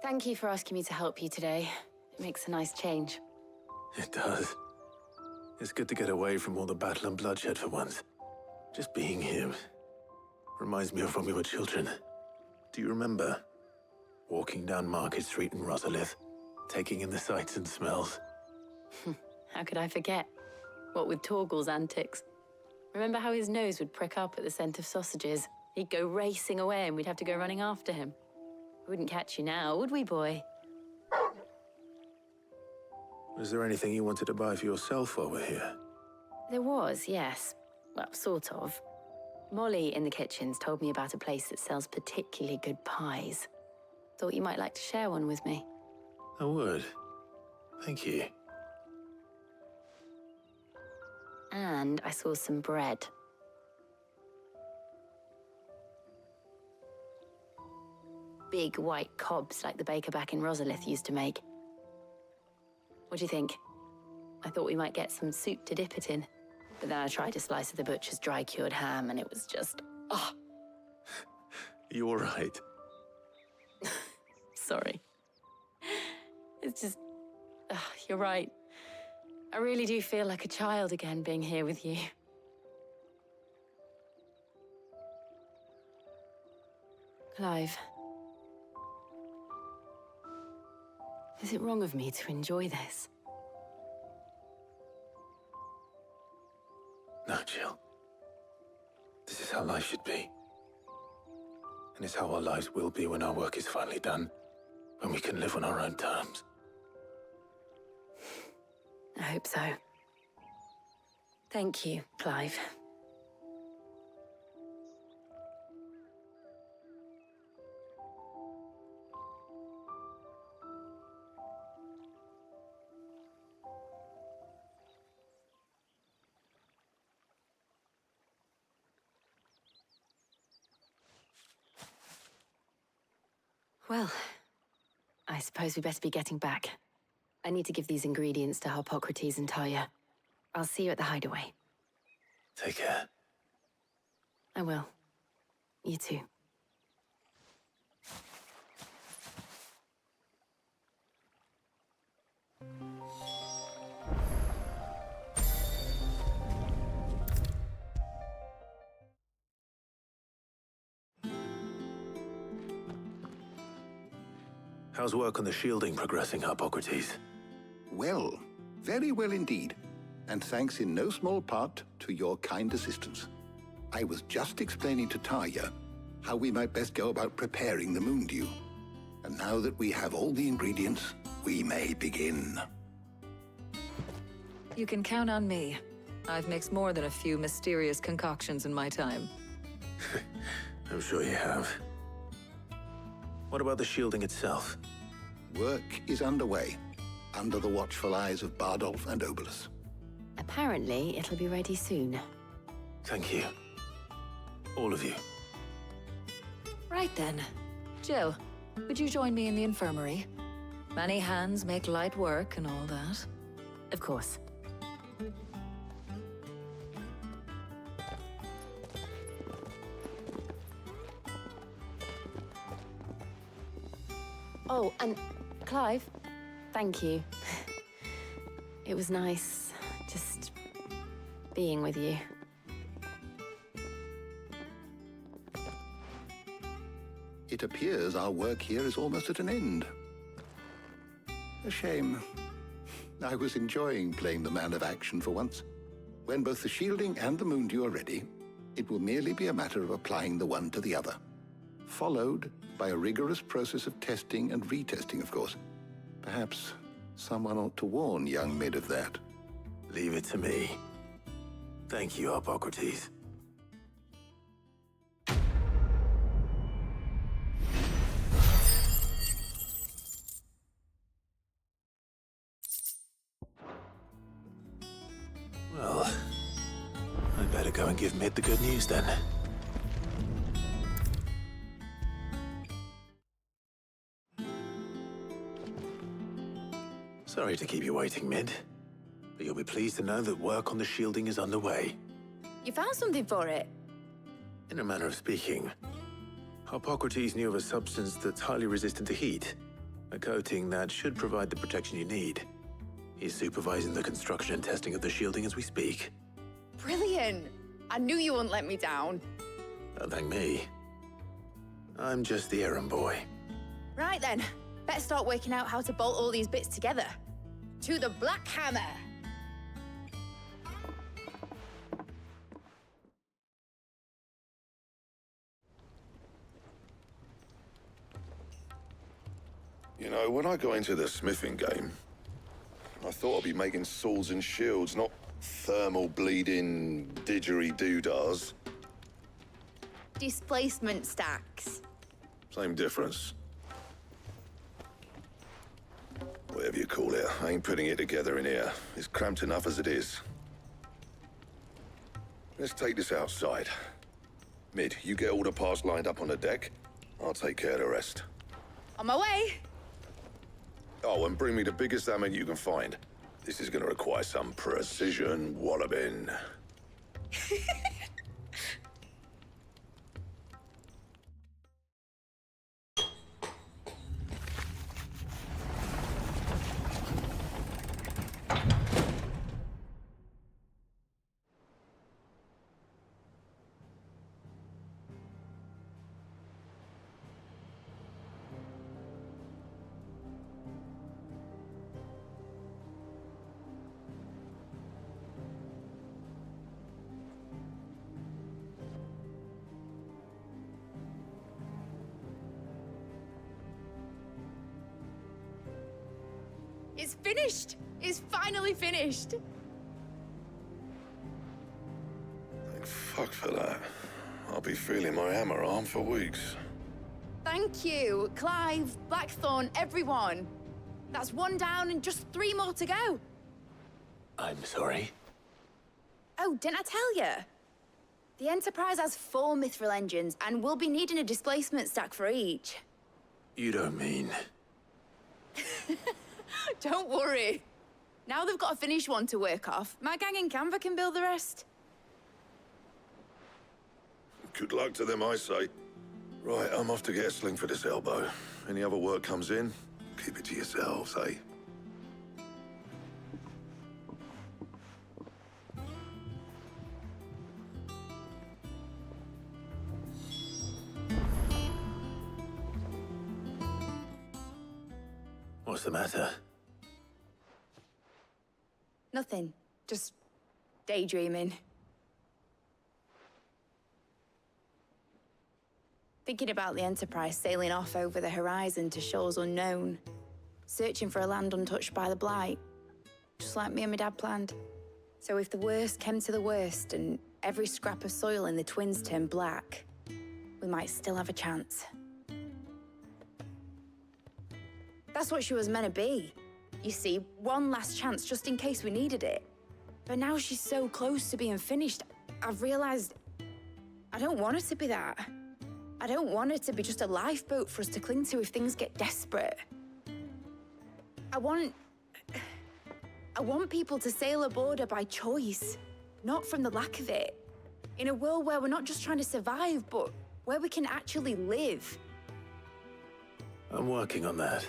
Thank you for asking me to help you today. It makes a nice change. It does. It's good to get away from all the battle and bloodshed for once. Just being here reminds me of when we were children. Do you remember? Walking down Market Street in Rosalith, taking in the sights and smells. How could I forget? What with Torgal's antics. Remember how his nose would prick up at the scent of sausages? He'd go racing away and we'd have to go running after him. We wouldn't catch you now, would we, boy? Was there anything you wanted to buy for yourself while we're here? There was, yes. Well, sort of. Molly in the kitchens told me about a place that sells particularly good pies. Thought you might like to share one with me. I would. Thank you. And I saw some bread. Big white cobs like the baker back in Rosalith used to make. What do you think? I thought we might get some soup to dip it in. But then I tried a slice of the butcher's dry-cured ham and it was just... oh. You all right? Sorry. It's just... you're right. I really do feel like a child again being here with you. Clive. Is it wrong of me to enjoy this? No, Jill. This is how life should be. And it's how our lives will be when our work is finally done. When we can live on our own terms. I hope so. Thank you, Clive. Well, I suppose we better be getting back. I need to give these ingredients to Harpocrates and Talia. I'll see you at the hideaway. Take care. I will. You too. How's work on the shielding progressing, Hippocrates? Well, very well indeed. And thanks in no small part to your kind assistance. I was just explaining to Tarja how we might best go about preparing the moon dew. And now that we have all the ingredients, we may begin. You can count on me. I've mixed more than a few mysterious concoctions in my time. I'm sure you have. What about the shielding itself? Work is underway, under the watchful eyes of Bardolph and Obolus. Apparently, it'll be ready soon. Thank you. All of you. Right then. Jill, would you join me in the infirmary? Many hands make light work and all that. Of course. Oh, and Clive, thank you. It was nice just being with you. It appears our work here is almost at an end. A shame. I was enjoying playing the man of action for once. When both the shielding and the moon dew are ready, it will merely be a matter of applying the one to the other. Followed by a rigorous process of testing and retesting, of course. Perhaps someone ought to warn young Mid of that. Leave it to me. Thank you, Hippocrates. Well, I'd better go and give Mid the good news then. Sorry to keep you waiting, Mid, but you'll be pleased to know that work on the shielding is underway. You found something for it? In a manner of speaking, Hippocrates knew of a substance that's highly resistant to heat, a coating that should provide the protection you need. He's supervising the construction and testing of the shielding as we speak. Brilliant! I knew you wouldn't let me down. Don't thank me. I'm just the errand boy. Right then, better start working out how to bolt all these bits together. To the Black Hammer! You know, when I got into the smithing game, I thought I'd be making swords and shields, not thermal bleeding didgeridoo-dahs. Displacement stacks. Same difference. Whatever you call it, I ain't putting it together in here. It's cramped enough as it is. Let's take this outside. Mid, you get all the parts lined up on the deck. I'll take care of the rest. On my way! Oh, and bring me the biggest hammer you can find. This is gonna require some precision walloping. It's finished! It's finally finished! Thank fuck for that. I'll be feeling my hammer arm for weeks. Thank you, Clive, Blackthorn, everyone. That's one down and just 3 more to go. I'm sorry. Oh, didn't I tell you? The Enterprise has 4 mithril engines, and we'll be needing a displacement stack for each. You don't mean... Don't worry. Now they've got a finished one to work off. My gang in Canva can build the rest. Good luck to them, I say. Right, I'm off to get a sling for this elbow. Any other work comes in, keep it to yourselves, eh? What's the matter? Nothing. Just daydreaming. Thinking about the Enterprise sailing off over the horizon to shores unknown, searching for a land untouched by the Blight, just like me and my dad planned. So if the worst came to the worst and every scrap of soil in the Twins turned black, we might still have a chance. That's what she was meant to be. You see, one last chance just in case we needed it. But now she's so close to being finished, I've realized I don't want her to be that. I don't want it to be just a lifeboat for us to cling to if things get desperate. I want people to sail aboard her by choice, not from the lack of it. In a world where we're not just trying to survive, but where we can actually live. I'm working on that.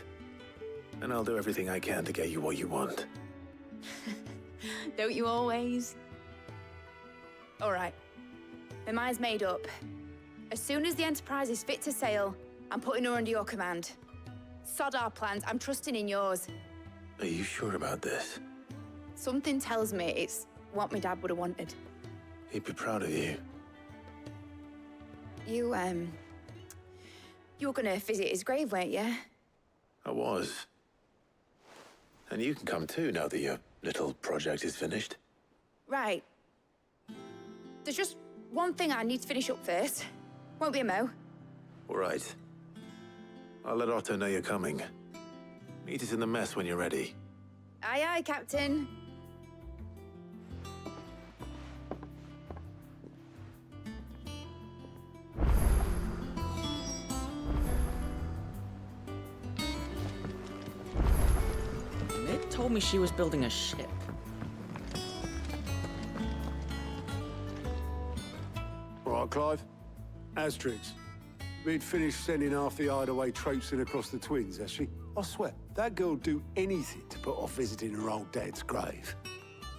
And I'll do everything I can to get you what you want. Don't you always? All right. My mind's made up. As soon as the Enterprise is fit to sail, I'm putting her under your command. Sod our plans, I'm trusting in yours. Are you sure about this? Something tells me it's what my dad would have wanted. He'd be proud of you. You were gonna visit his grave, weren't you? I was. And you can come too, now that your little project is finished. Right. There's just one thing I need to finish up first. Won't be a mo. All right. I'll let Otto know you're coming. Meet us in the mess when you're ready. Aye, aye, Captain. Mid told me she was building a ship. All right, Clive. Asterix. We'd finished sending half the hideaway traipsing across the Twins, has she? I swear, that girl'd do anything to put off visiting her old dad's grave.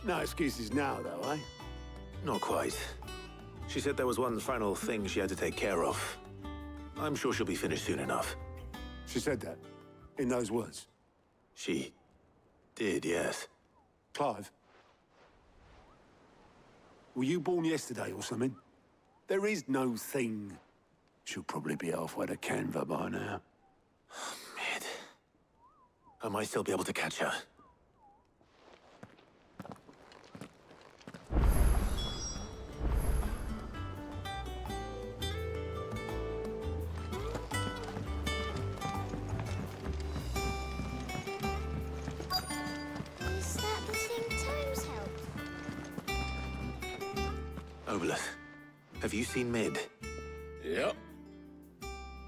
No excuses now, though, eh? Not quite. She said there was one final thing she had to take care of. I'm sure she'll be finished soon enough. She said that? In those words? She did, yes. Clive? Were you born yesterday or something? There is no thing. She'll probably be halfway to Canva by now. Mid. I might still be able to catch her. Is that the thing Tomes helped? Obolus, have you seen Mid? Yep.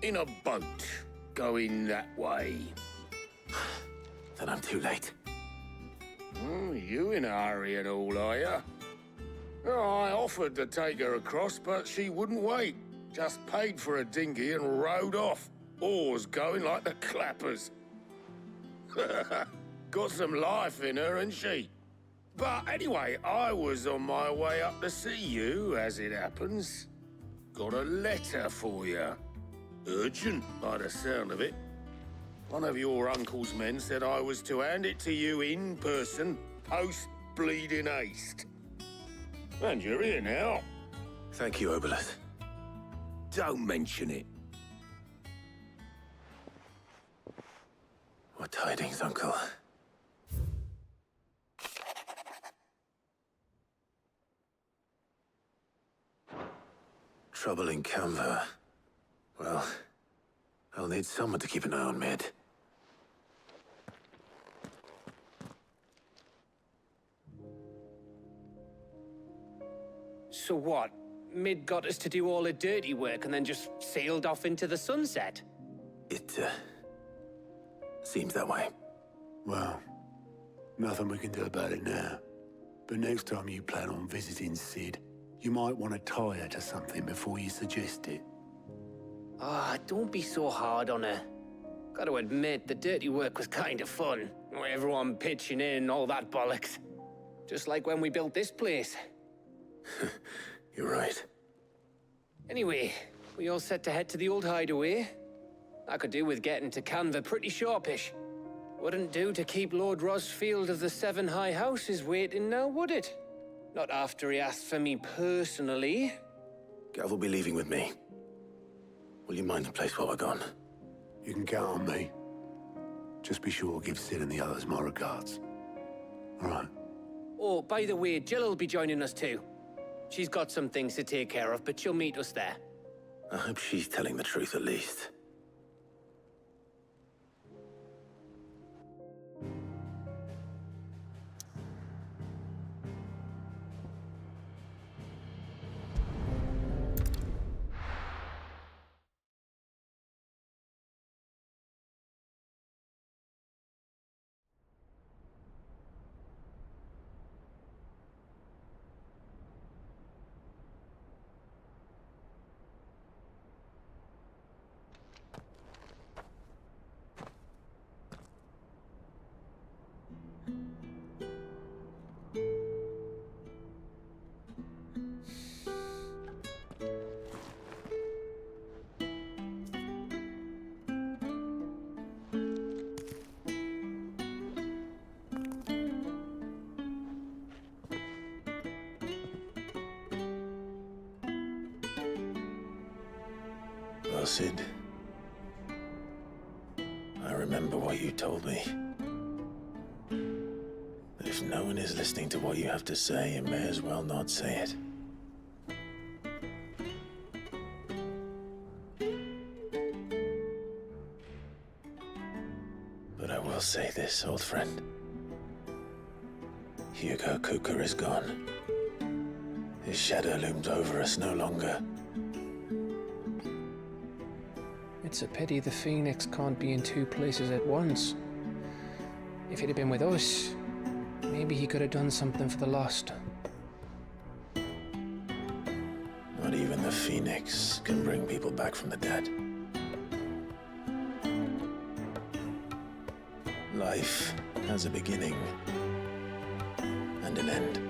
In a boat, going that way. Then I'm too late. You in a hurry and all, are you? I offered to take her across, but she wouldn't wait. Just paid for a dinghy and rowed off. Oars going like the clappers. Got some life in her, ain't she? But anyway, I was on my way up to see you, as it happens. Got a letter for you. Urgent, by the sound of it. One of your uncle's men said I was to hand it to you in person, post-bleeding haste. And you're here now. Thank you, Obolus. Don't mention it. What tidings, Uncle? Trouble in Canva. Well, I'll need someone to keep an eye on Mid. So what? Mid got us to do all the dirty work and then just sailed off into the sunset? It, seems that way. Well, nothing we can do about it now. But next time you plan on visiting Sid, you might want to tie her to something before you suggest it. Ah, don't be so hard on her. Gotta admit, the dirty work was kind of fun. Everyone pitching in, all that bollocks. Just like when we built this place. You're right. Anyway, we all set to head to the old hideaway. I could do with getting to Canva pretty sharpish. Wouldn't do to keep Lord Rosfield of the Seven High Houses waiting now, would it? Not after he asked for me personally. Gav will be leaving with me. Will you mind the place while we're gone? You can count on me. Just be sure to give Sid and the others my regards. All right. Oh, by the way, Jill will be joining us too. She's got some things to take care of, but she'll meet us there. I hope she's telling the truth at least. Well, Sid, I remember what you told me. That if no one is listening to what you have to say, you may as well not say it. But I will say this, old friend. Hugo Kuka is gone. His shadow looms over us no longer. It's a pity the Phoenix can't be in two places at once. If he'd have been with us, maybe he could have done something for the lost. Not even the Phoenix can bring people back from the dead. Life has a beginning and an end.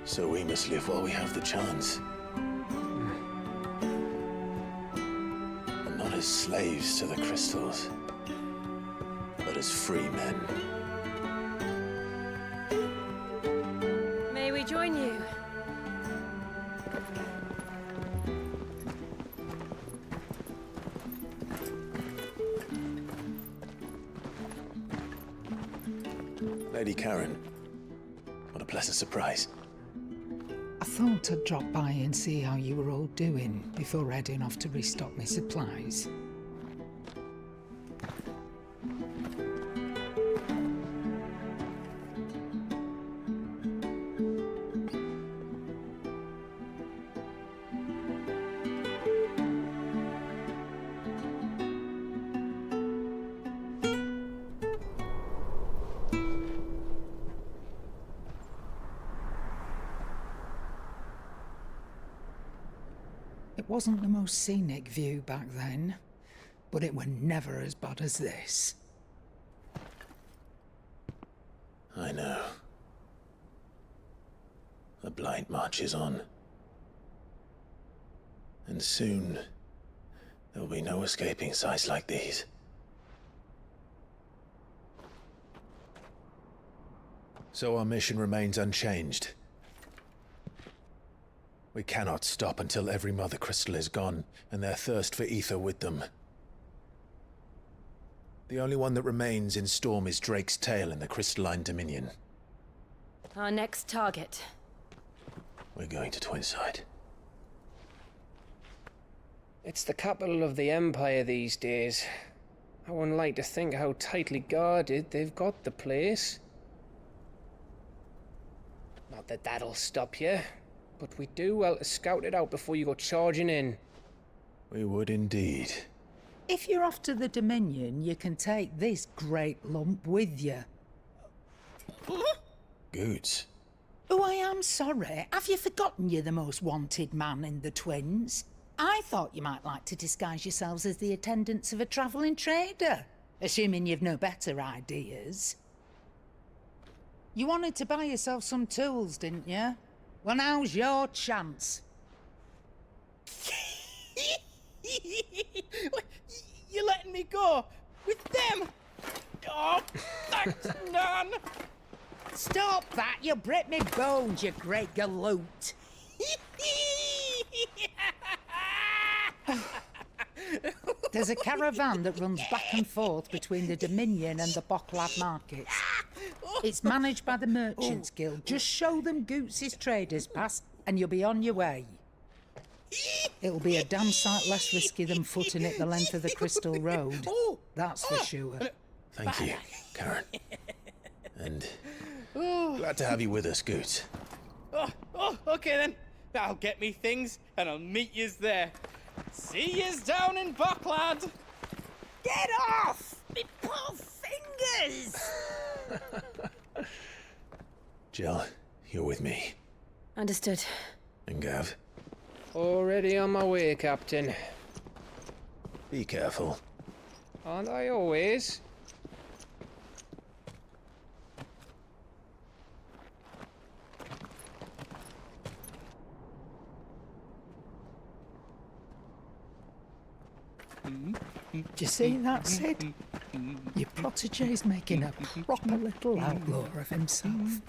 So we must live while we have the chance. Not as slaves to the crystals, but as free men. May we join you? Lady Karen, what a pleasant surprise. I thought I'd drop by and see how you were all doing before heading off to restock my supplies. It wasn't the most scenic view back then, but it were never as bad as this. I know. The blight marches on. And soon, there'll be no escaping sights like these. So our mission remains unchanged. We cannot stop until every Mother Crystal is gone, and their thirst for ether with them. The only one that remains in Storm is Drake's Tail in the Crystalline Dominion. Our next target. We're going to Twinside. It's the capital of the Empire these days. I wouldn't like to think how tightly guarded they've got the place. Not that that'll stop you. But we do well to scout it out before you go charging in. We would indeed. If you're off to the Dominion, you can take this great lump with you. Goods. Oh, I am sorry. Have you forgotten you're the most wanted man in the Twins? I thought you might like to disguise yourselves as the attendants of a travelling trader, assuming you've no better ideas. You wanted to buy yourself some tools, didn't you? Well, now's your chance. You're letting me go? With them? Oh, thanks, Nan! Stop that! You'll break me bones, you great galoot! There's a caravan that runs back and forth between the Dominion and the Bocklad markets. It's managed by the Merchants Guild. Just show them Goots' traders pass and you'll be on your way. It'll be a damn sight less risky than footing it the length of the Crystal Road. That's for sure. Thank you, Karen. And glad to have you with us, Goots. Okay then. I'll get me things and I'll meet yous there. See yous down in Bocklad. Get off! Me poor fingers! Jill, you're with me. Understood. And Gav, Already on my way, Captain. be careful. Aren't I always? Do you see that, Sid? Your protege's making a proper little outlaw of himself.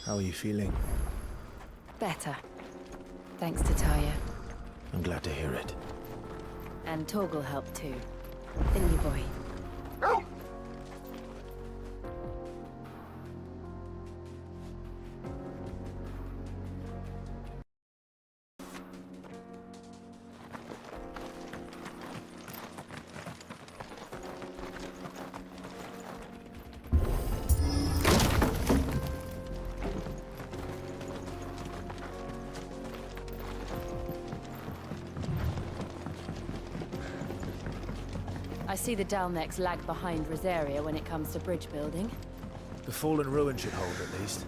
How are you feeling? Better. Thanks to Taya. I'm glad to hear it. And Torgal helped too. Didn't you, boy? I see the Dalnecs lag behind Rosaria when it comes to bridge building. The fallen ruin should hold, at least.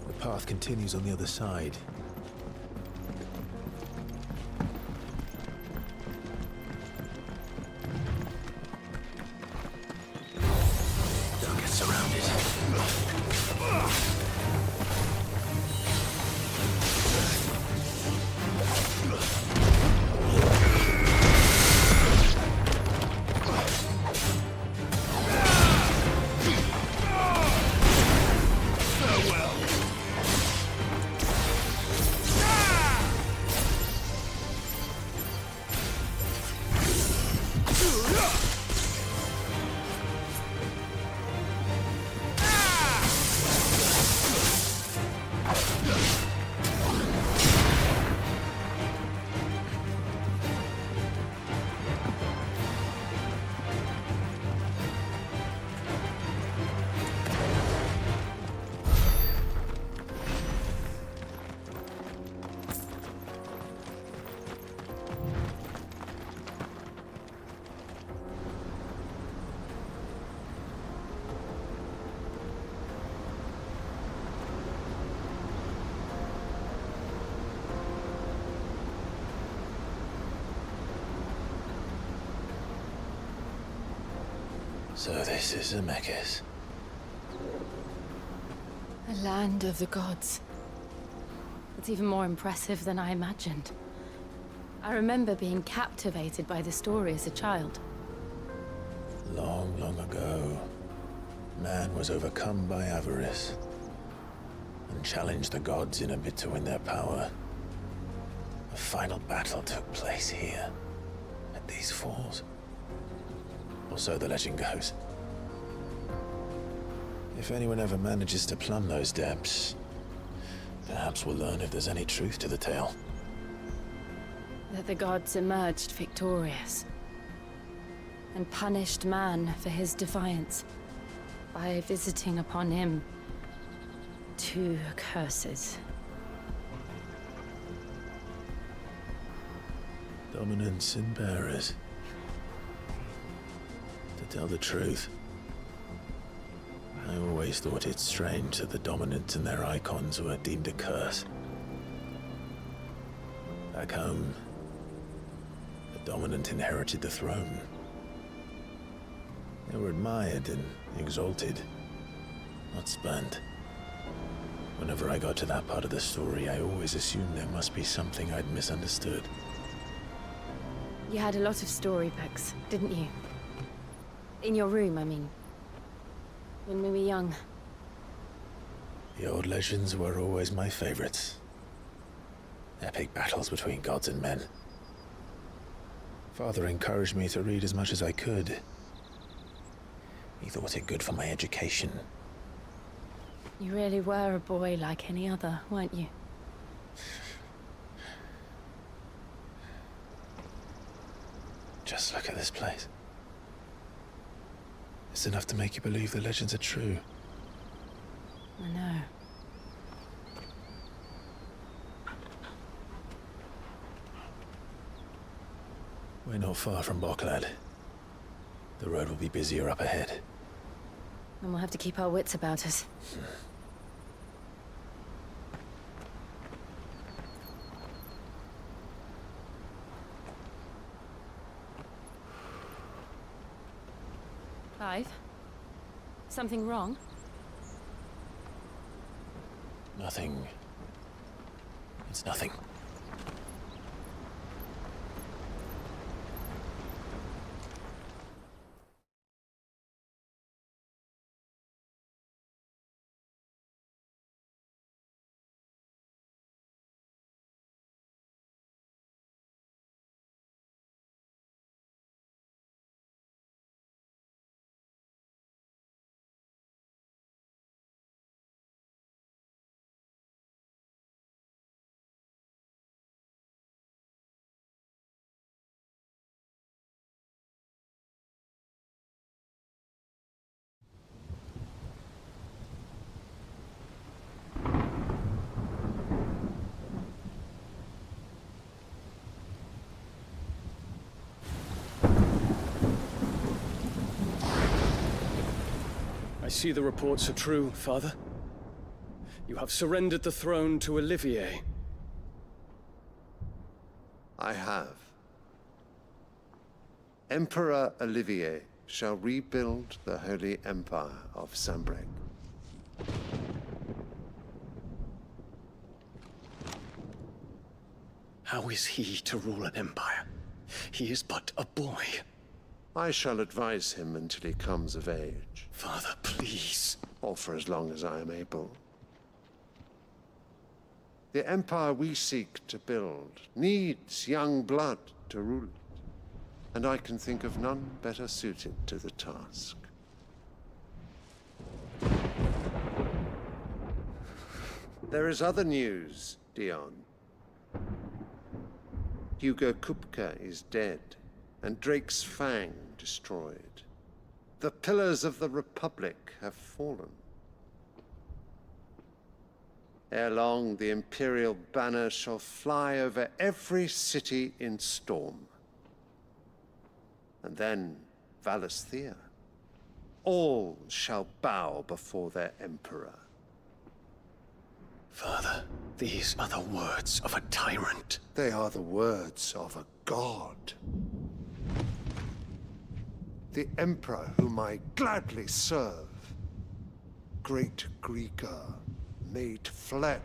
The path continues on the other side. Don't get surrounded. So this is Zemeckis. A land of the gods. It's even more impressive than I imagined. I remember being captivated by the story as a child. Long, long ago, man was overcome by avarice and challenged the gods in a bid to win their power. A final battle took place here, at these falls. Or so the legend goes. If anyone ever manages to plumb those depths, perhaps we'll learn if there's any truth to the tale. That the gods emerged victorious and punished man for his defiance by visiting upon him 2 curses. Dominance and bearers. To tell the truth, I always thought it strange that the dominant and their Eikons were deemed a curse. Back home, the dominant inherited the throne. They were admired and exalted, not spurned. Whenever I got to that part of the story, I always assumed there must be something I'd misunderstood. You had a lot of storybooks, didn't you? In your room, I mean. When we were young. The old legends were always my favorites. Epic battles between gods and men. Father encouraged me to read as much as I could. He thought it good for my education. You really were a boy like any other, weren't you? Just look at this place. It's enough to make you believe the legends are true. I know. We're not far from Boklad. The road will be busier up ahead. And we'll have to keep our wits about us. Clive? Something wrong? Nothing. It's nothing. I see the reports are true, Father. You have surrendered the throne to Olivier. I have. Emperor Olivier shall rebuild the Holy Empire of Sanbreque. How is he to rule an empire? He is but a boy. I shall advise him until he comes of age. Father, please. Or for as long as I am able. The empire we seek to build needs young blood to rule it, and I can think of none better suited to the task. There is other news, Dion. Hugo Kupka is dead, and Drake's Fang destroyed. The pillars of the Republic have fallen. Ere long, the Imperial banner shall fly over every city in Storm. And then Valisthea. All shall bow before their Emperor. Father, these are the words of a tyrant. They are the words of a god. the Emperor whom I gladly serve. Great Greeker, made flesh.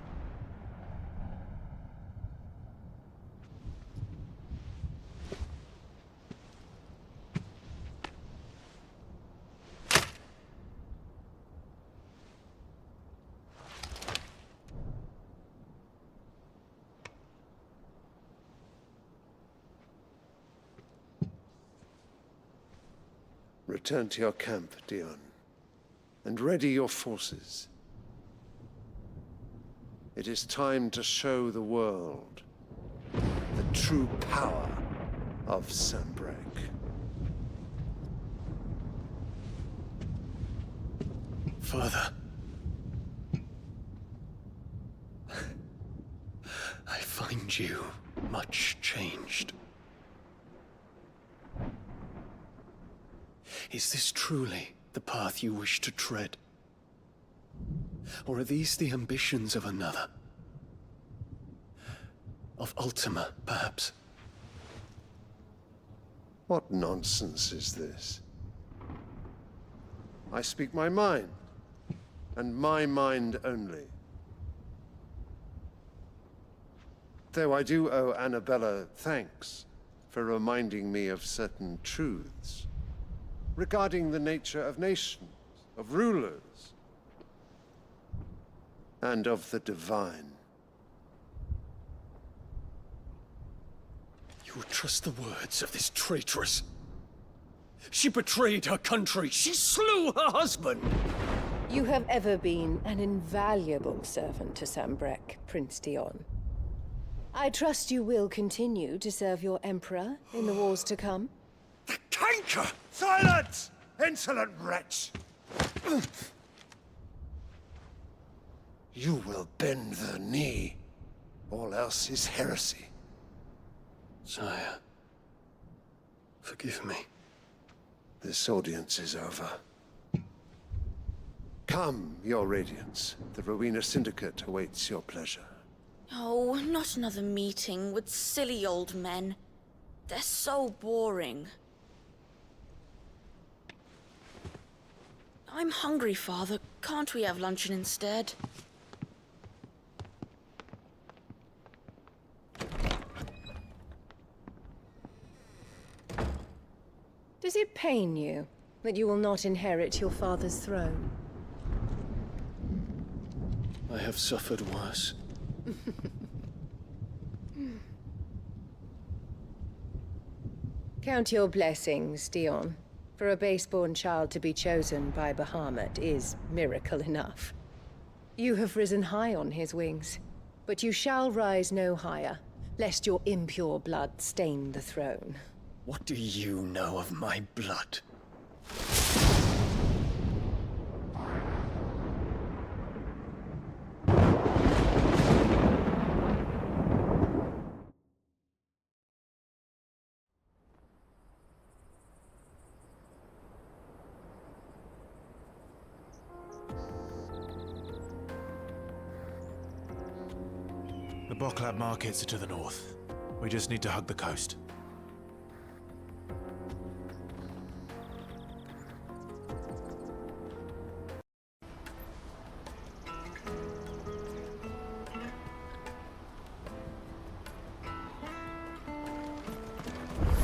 Return to your camp, Dion, and ready your forces. It is time to show the world the true power of Sanbreque. Father. I find you much changed. Is this truly the path you wish to tread? Or are these the ambitions of another? Of Ultima, perhaps? What nonsense is this? I speak my mind, and my mind only. Though I do owe Annabella thanks for reminding me of certain truths regarding the nature of nations, of rulers, and of the divine. You would trust the words of this traitress? She betrayed her country! She slew her husband! You have ever been an invaluable servant to Sanbreque, Prince Dion. I trust you will continue to serve your Emperor in the wars to come. The canker! Silence! Insolent wretch! You will bend the knee. All else is heresy. Sire, forgive me. This audience is over. Come, your Radiance. The Rowena Syndicate awaits your pleasure. Oh, not another meeting with silly old men. They're so boring. I'm hungry, Father. Can't we have luncheon instead? Does it pain you that you will not inherit your father's throne? I have suffered worse. Count your blessings, Dion. For a base-born child to be chosen by Bahamut is miracle enough. You have risen high on his wings, but you shall rise no higher, lest your impure blood stain the throne. What do you know of my blood? The Boklab markets are to the north. We just need to hug the coast.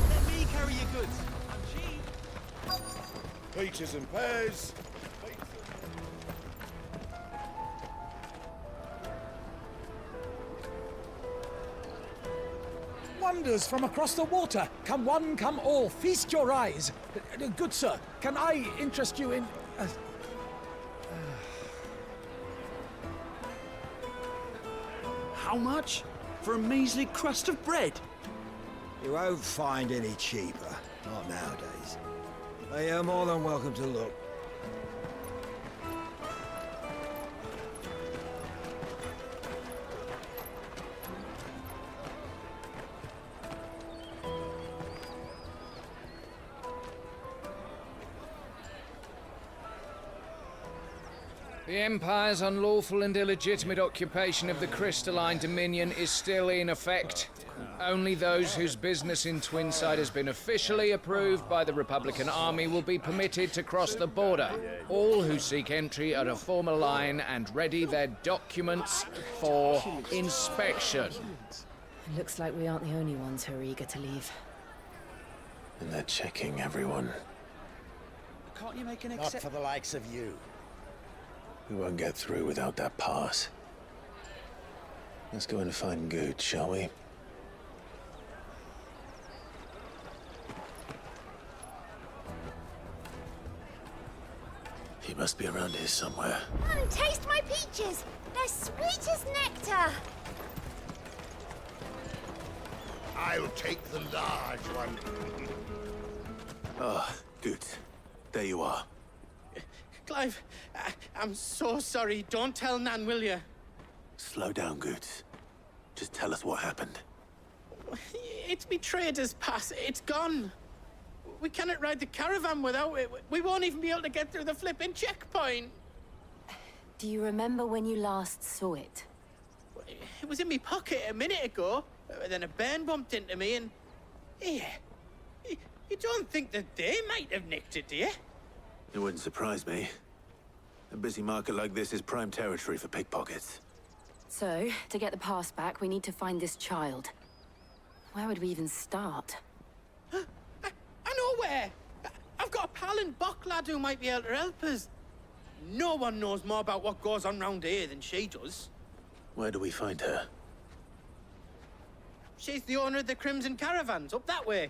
Let me carry your goods. I'm cheap. Peaches and pears. Wonders from across the water. Come one, come all. Feast your eyes. Good sir, can I interest you in... How much? For a measly crust of bread? You won't find any cheaper. Not nowadays. But you're more than welcome to look. The Empire's unlawful and illegitimate occupation of the Crystalline Dominion is still in effect. Only those whose business in Twinside has been officially approved by the Republican Army will be permitted to cross the border. All who seek entry are to form a line and ready their documents for inspection. It looks like we aren't the only ones who are eager to leave. And they're checking everyone. Can't you make an exception? Not for the likes of you. We won't get through without that pass. Let's go and find Good, shall we? He must be around here somewhere. Taste my peaches! They're sweet as nectar! I'll take the large one. Ah, Good. There you are. Clive, I'm so sorry. Don't tell Nan, will you? Slow down, Good. Just tell us what happened. It's me trader's pass. It's gone. We cannot ride the caravan without it. We won't even be able to get through the flipping checkpoint. Do you remember when you last saw it? It was in my pocket a minute ago. Then a bairn bumped into me and... Yeah. You don't think that they might have nicked it, do you? It wouldn't surprise me. A busy market like this is prime territory for pickpockets. So, to get the pass back, we need to find this child. Where would we even start? I know where! I've got a pal in Bock lad who might be able to help us. No one knows more about what goes on round here than she does. Where do we find her? She's the owner of the Crimson Caravans, up that way.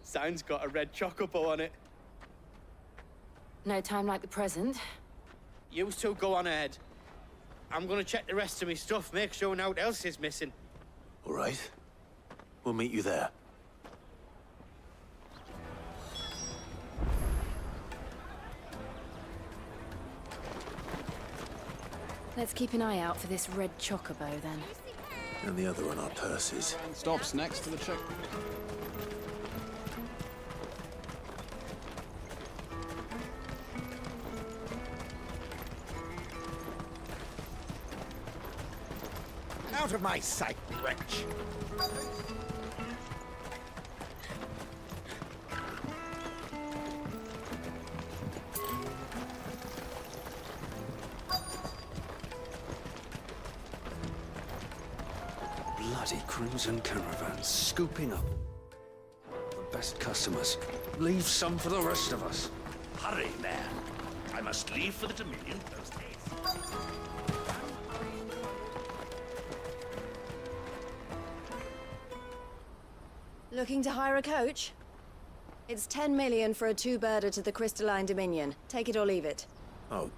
Sign's got a red chocobo on it. No time like the present. You two go on ahead. I'm gonna check the rest of my stuff, make sure nothing else is missing. All right. We'll meet you there. Let's keep an eye out for this red chocobo, then. And the other on our purses. Stops next to the check. Out of my sight, wretch! Bloody Crimson Caravans, scooping up the best customers. Leave some for the rest of us. Hurry, man. I must leave for the Dominion post haste. Looking to hire a coach? It's 10 million for a two-birder to the Crystalline Dominion. Take it or leave it. Oh,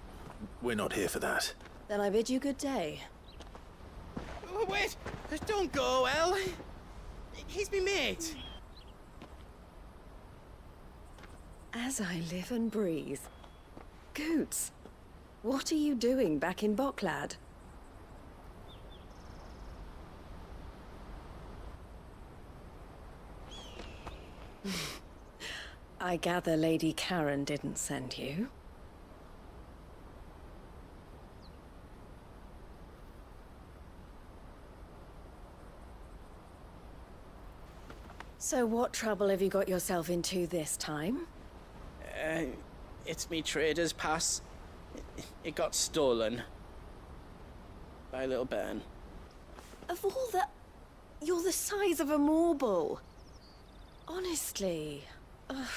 we're not here for that. Then I bid you good day. Oh, wait! Don't go, El. He's me mate. As I live and breathe. Goots, what are you doing back in Bocklad? I gather Lady Karen didn't send you. So what trouble have you got yourself into this time? It's me trader's pass. It got stolen. By a little bairn. Of all the... You're the size of a marble. Honestly. Ugh.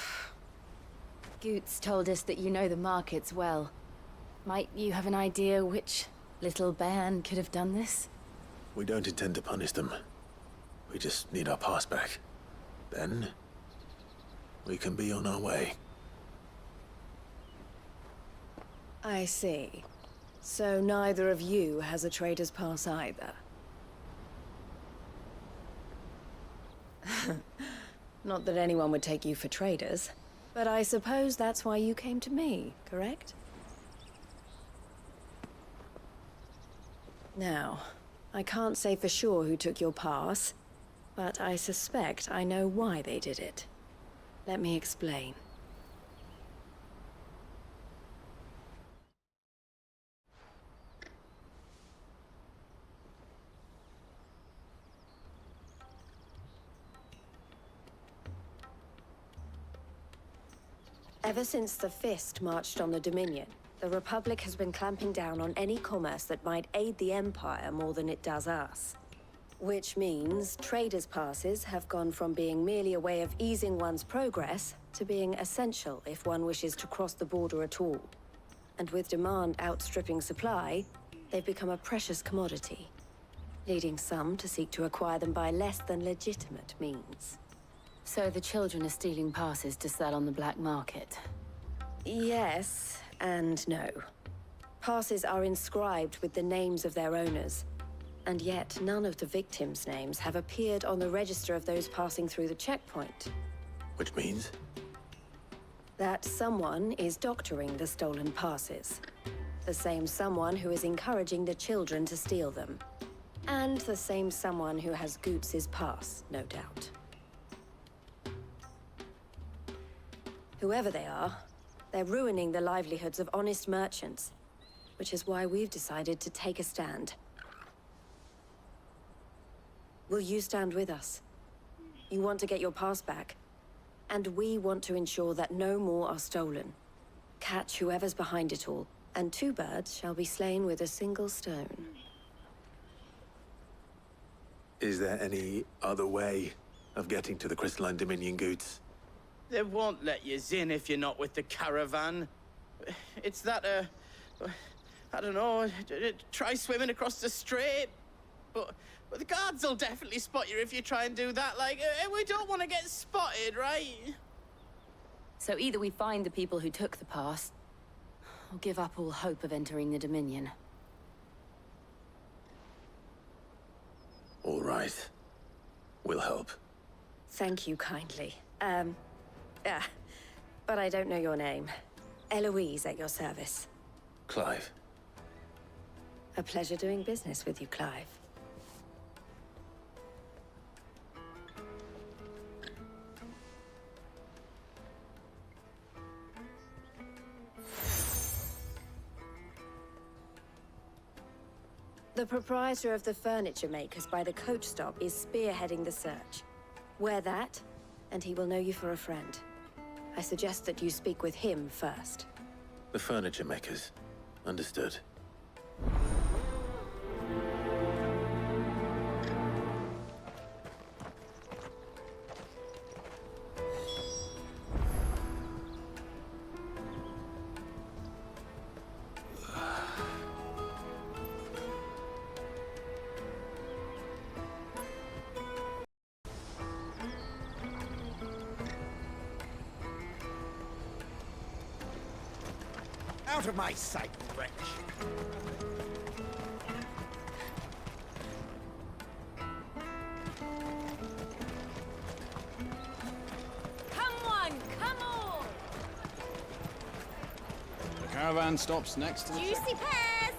Goots told us that you know the markets well. Might you have an idea which little bairn could have done this? We don't intend to punish them. We just need our pass back. Then, we can be on our way. I see. So neither of you has a trader's pass either. Not that anyone would take you for traders, but I suppose that's why you came to me, correct? Now, I can't say for sure who took your pass, but I suspect I know why they did it. Let me explain. Ever since the Fist marched on the Dominion, the Republic has been clamping down on any commerce that might aid the Empire more than it does us. Which means traders' passes have gone from being merely a way of easing one's progress to being essential if one wishes to cross the border at all. And with demand outstripping supply, they've become a precious commodity, leading some to seek to acquire them by less than legitimate means. So the children are stealing passes to sell on the black market? Yes, and no. Passes are inscribed with the names of their owners, and yet none of the victims' names have appeared on the register of those passing through the checkpoint. Which means? That someone is doctoring the stolen passes. The same someone who is encouraging the children to steal them. And the same someone who has Goots's pass, no doubt. Whoever they are, they're ruining the livelihoods of honest merchants, which is why we've decided to take a stand. Will you stand with us? You want to get your pass back, and we want to ensure that no more are stolen. Catch whoever's behind it all, and 2 birds shall be slain with a single stone. Is there any other way of getting to the Crystalline Dominion Goots? They won't let you in if you're not with the caravan. It's that, I don't know, try swimming across the strait. But the guards will definitely spot you if you try and do that. Like, we don't want to get spotted, right? So either we find the people who took the pass, or give up all hope of entering the Dominion. All right. We'll help. Thank you kindly. But I don't know your name. Eloise at your service. Clive. A pleasure doing business with you, Clive. The proprietor of the furniture makers by the coach stop is spearheading the search. Wear that, and he will know you for a friend. I suggest that you speak with him first. The furniture makers. Understood. Out of my sight, wretch! Come on, come on! The caravan stops next to the... Juicy pears!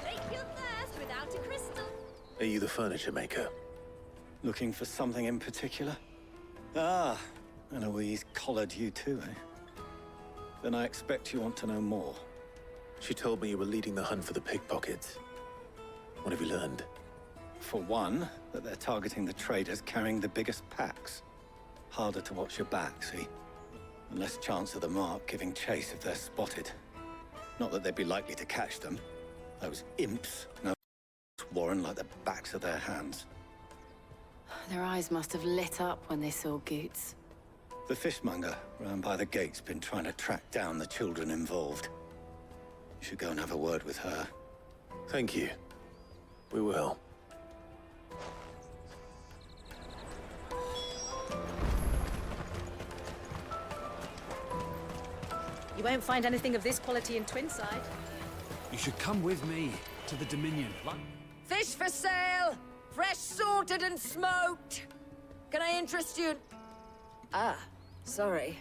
Slake your thirst without a crystal. Are you the furniture maker? Looking for something in particular? Ah, Eloise collared you too, eh? Then I expect you want to know more. She told me you were leading the hunt for the pickpockets. What have you learned? For one, that they're targeting the traders carrying the biggest packs. Harder to watch your back, see? And less chance of the mark giving chase if they're spotted. Not that they'd be likely to catch them. Those imps know Warren like the backs of their hands. Their eyes must have lit up when they saw Goots. The fishmonger round by the gate's been trying to track down the children involved. You should go and have a word with her. Thank you. We will. You won't find anything of this quality in Twinside. You should come with me to the Dominion. Fish for sale! Fresh salted and smoked! Can I interest you? Ah, sorry.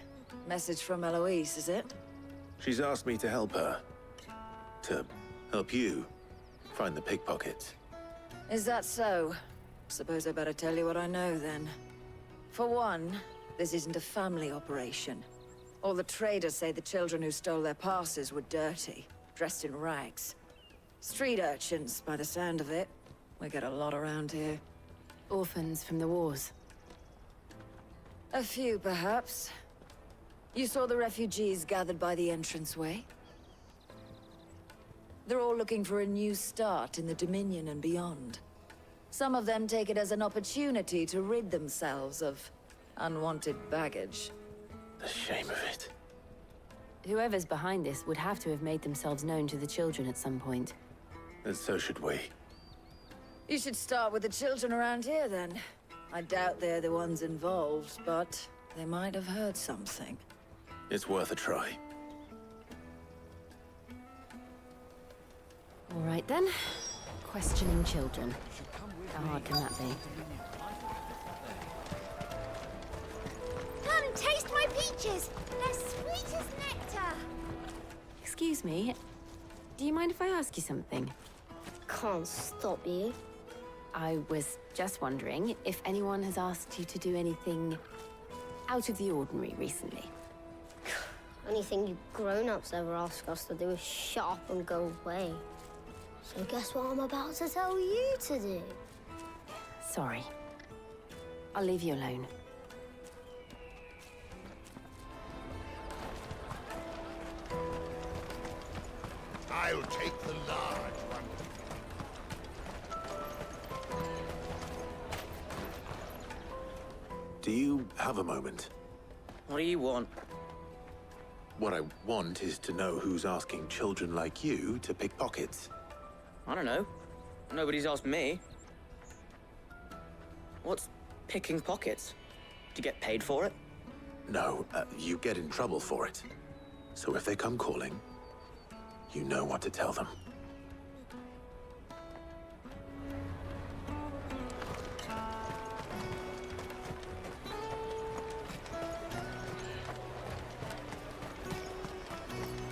Message from Eloise, is it? She's asked me to help her. To help you find the pickpockets. Is that so? Suppose I better tell you what I know, then. For one, this isn't a family operation. All the traders say the children who stole their passes were dirty, dressed in rags. Street urchins, by the sound of it. We get a lot around here. Orphans from the wars. A few, perhaps. You saw the refugees gathered by the entranceway? They're all looking for a new start in the Dominion and beyond. Some of them take it as an opportunity to rid themselves of unwanted baggage. The shame of it. Whoever's behind this would have to have made themselves known to the children at some point. And so should we. You should start with the children around here, then. I doubt they're the ones involved, but they might have heard something. It's worth a try. All right, then. Questioning children. How hard can that be? Come, taste my peaches! They're sweet as nectar! Excuse me. Do you mind if I ask you something? Can't stop you. I was just wondering if anyone has asked you to do anything out of the ordinary recently. Anything you grown-ups ever ask us to do is shut up and go away. So guess what I'm about to tell you to do? Sorry. I'll leave you alone. I'll take the large one. Do you have a moment? What do you want? What I want is to know who's asking children like you to pick pockets. I don't know. Nobody's asked me. What's picking pockets? Do you get paid for it? No, you get in trouble for it. So if they come calling, you know what to tell them.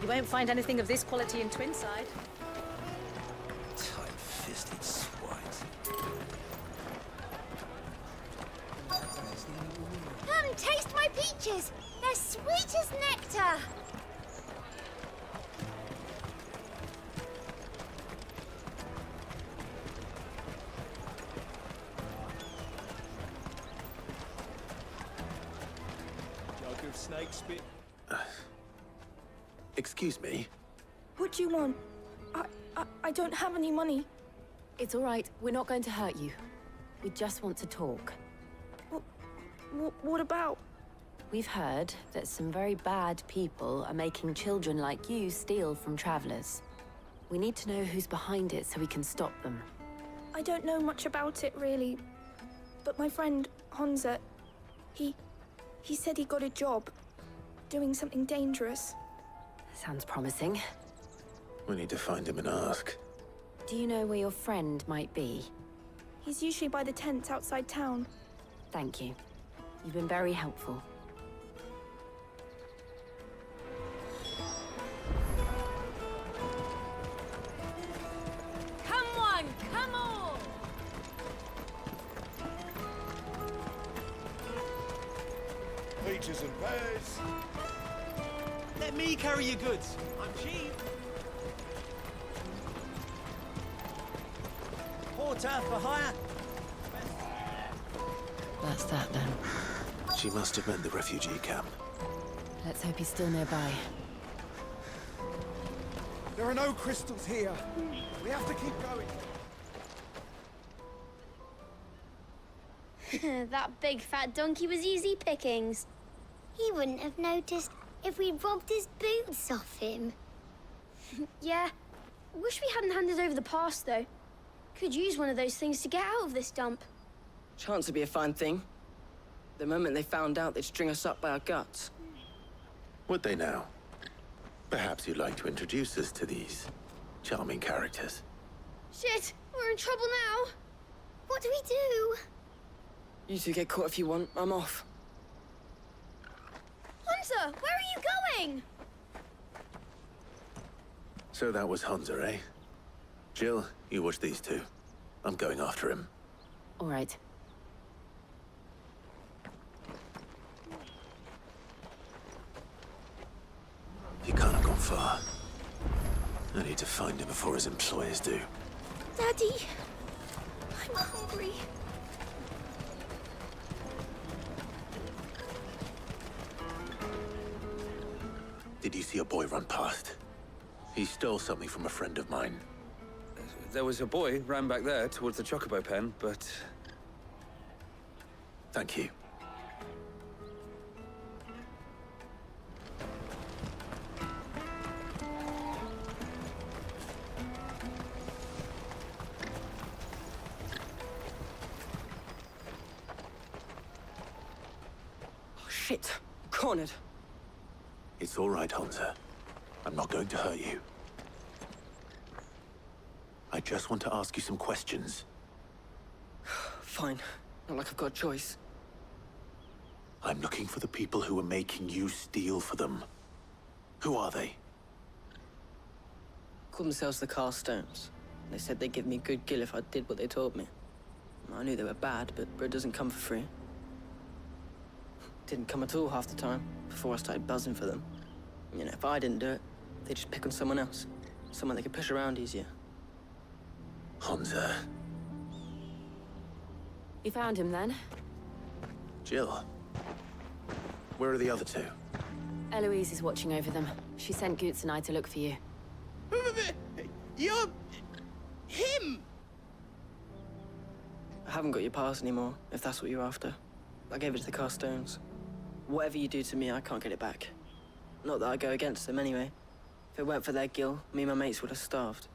You won't find anything of this quality in Twinside. Tight-fisted swines. Come, taste my peaches! They're sweet as nectar! Jug of snake spit. Excuse me? What do you want? I don't have any money. It's all right. We're not going to hurt you. We just want to talk. What about? We've heard that some very bad people are making children like you steal from travelers. We need to know who's behind it so we can stop them. I don't know much about it, really. But my friend, Honza, he said he got a job doing something dangerous. Sounds promising. We need to find him and ask. Do you know where your friend might be? He's usually by the tents outside town. Thank you. You've been very helpful. Come on, come on! Peaches and pears. Let me carry your goods. I'm cheap. Porter for hire. That's that then. She must have meant the refugee camp. Let's hope he's still nearby. There are no crystals here. We have to keep going. That big fat donkey was easy pickings. He wouldn't have noticed if we robbed his boots off him. Yeah. Wish we hadn't handed over the pass, though. Could use one of those things to get out of this dump. Chance would be a fine thing. The moment they found out, they'd string us up by our guts. Would they now? Perhaps you'd like to introduce us to these charming characters. Shit, we're in trouble now. What do we do? You two get caught if you want. I'm off. Hunter, where are you going? So that was Hunter, eh? Jill, you watch these two. I'm going after him. All right. He can't have gone far. I need to find him before his employers do. Daddy, I'm hungry. Did you see a boy run past? He stole something from a friend of mine. There was a boy ran back there towards the chocobo pen, but... Thank you. Shit! Cornered! It's all right, Hansa. I'm not going to hurt you. I just want to ask you some questions. Fine. Not like I've got a choice. I'm looking for the people who are making you steal for them. Who are they? Called themselves the Carstones. They said they'd give me good gill if I did what they told me. I knew they were bad, but bread doesn't come for free. Didn't come at all half the time, before I started buzzing for them. You know, if I didn't do it, they'd just pick on someone else. Someone they could push around easier. Hansa. You found him then? Jill. Where are the other two? Eloise is watching over them. She sent Goots and I to look for you. You're... him! I haven't got your pass anymore, if that's what you're after. I gave it to the Carstones. Whatever you do to me, I can't get it back. Not that I go against them anyway. If it weren't for their gill, me and my mates would have starved.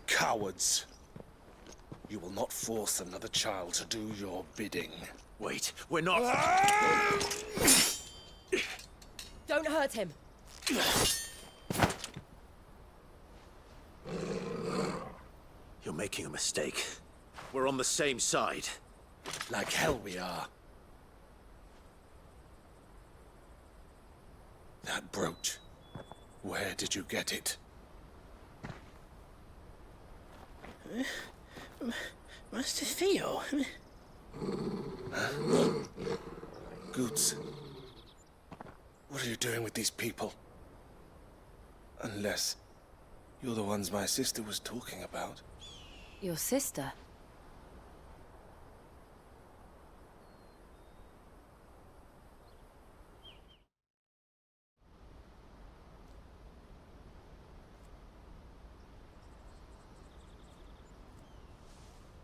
Cowards. You will not force another child to do your bidding. Wait, we're not... Don't hurt him! You're making a mistake. We're on the same side. Like hell we are. That brooch. Where did you get it? Master Theo? Goots. What are you doing with these people? Unless you're the ones my sister was talking about. Your sister?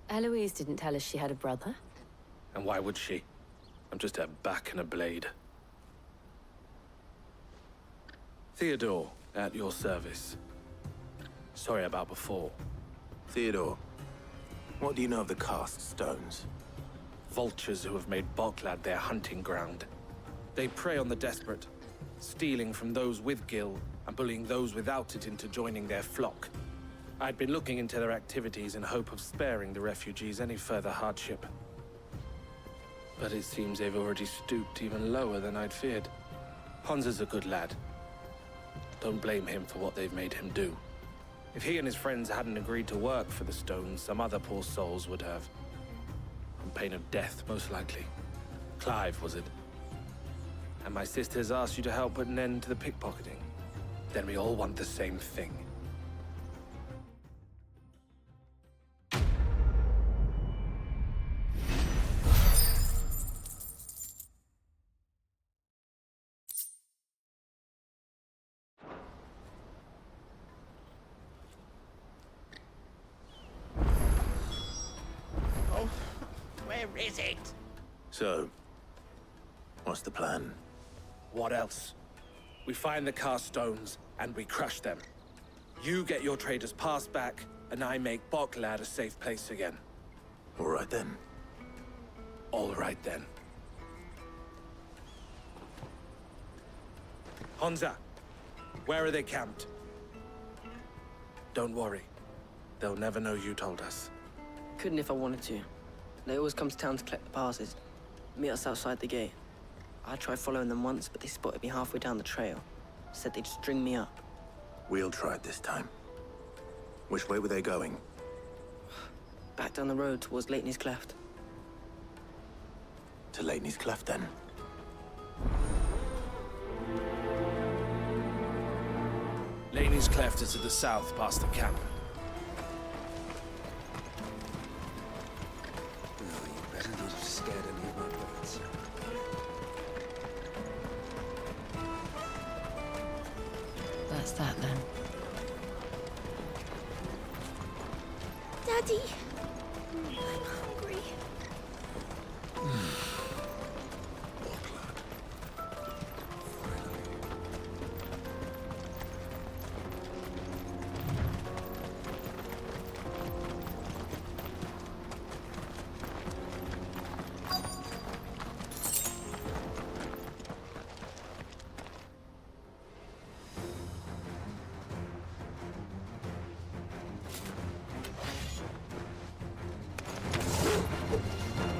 Eloise didn't tell us she had a brother. And why would she? I'm just a back and a blade. Theodore, at your service. Sorry about before. Theodore, what do you know of the cast stones? Vultures who have made Boklad their hunting ground. They prey on the desperate, stealing from those with gil and bullying those without it into joining their flock. I'd been looking into their activities in hope of sparing the refugees any further hardship. But it seems they've already stooped even lower than I'd feared. Hansa's a good lad. Don't blame him for what they've made him do. If he and his friends hadn't agreed to work for the stones, some other poor souls would have. On pain of death, most likely. Clive, was it? And my sisters asked you to help put an end to the pickpocketing. Then we all want the same thing. Where is it? So, what's the plan? What else? We find the cast stones, and we crush them. You get your trader's pass back, and I make Boklad a safe place again. All right then. All right then. Hansa, where are they camped? Don't worry. They'll never know you told us. Couldn't if I wanted to. They always come to town to collect the passes. Meet us outside the gate. I tried following them once, but they spotted me halfway down the trail. Said they'd string me up. We'll try it this time. Which way were they going? Back down the road towards Leitney's Cleft. To Leitney's Cleft, then? Duchy's cleft is to the south, past the camp. Oh, you better not have scared any of my birds. That's that then. Daddy! I'm hungry.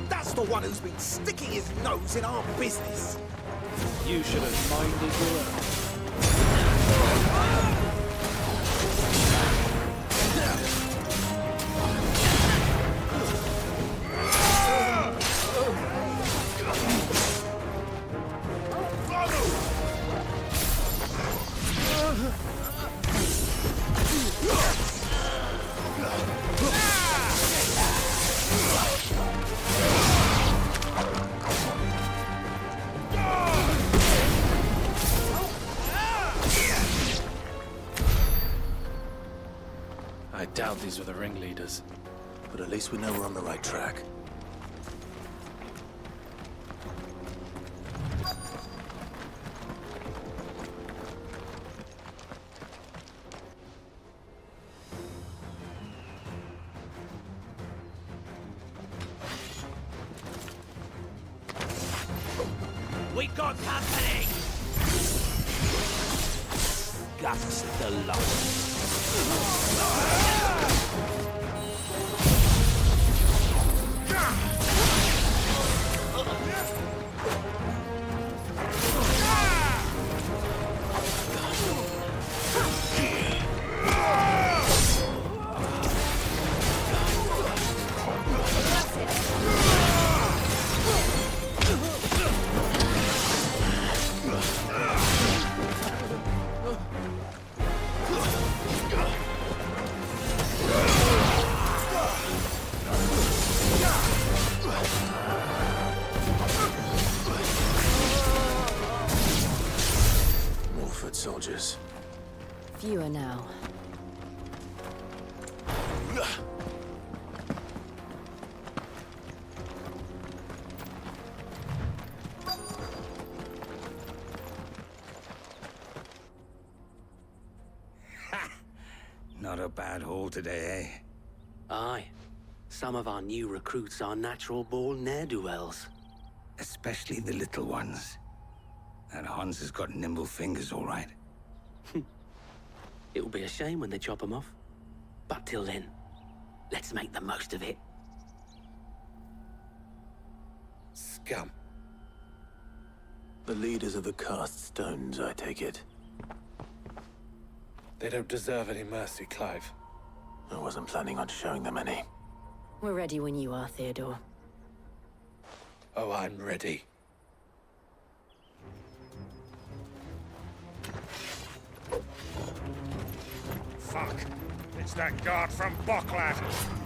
That's the one who's been sticking his nose in our business. You should have minded your own. I doubt these were the ringleaders. But at least we know we're on the right track. We got company! Guts the lost. Soldiers. Fewer now. Not a bad haul today, eh? Aye. Some of our new recruits are natural-born ne'er-do-wells. Especially the little ones. That Hans has got nimble fingers, all right. It'll be a shame when they chop them off. But till then, let's make the most of it. Scum. The leaders of the cast stones, I take it. They don't deserve any mercy, Clive. I wasn't planning on showing them any. We're ready when you are, Theodore. Oh, I'm ready. Fuck! It's that guard from Bocklat!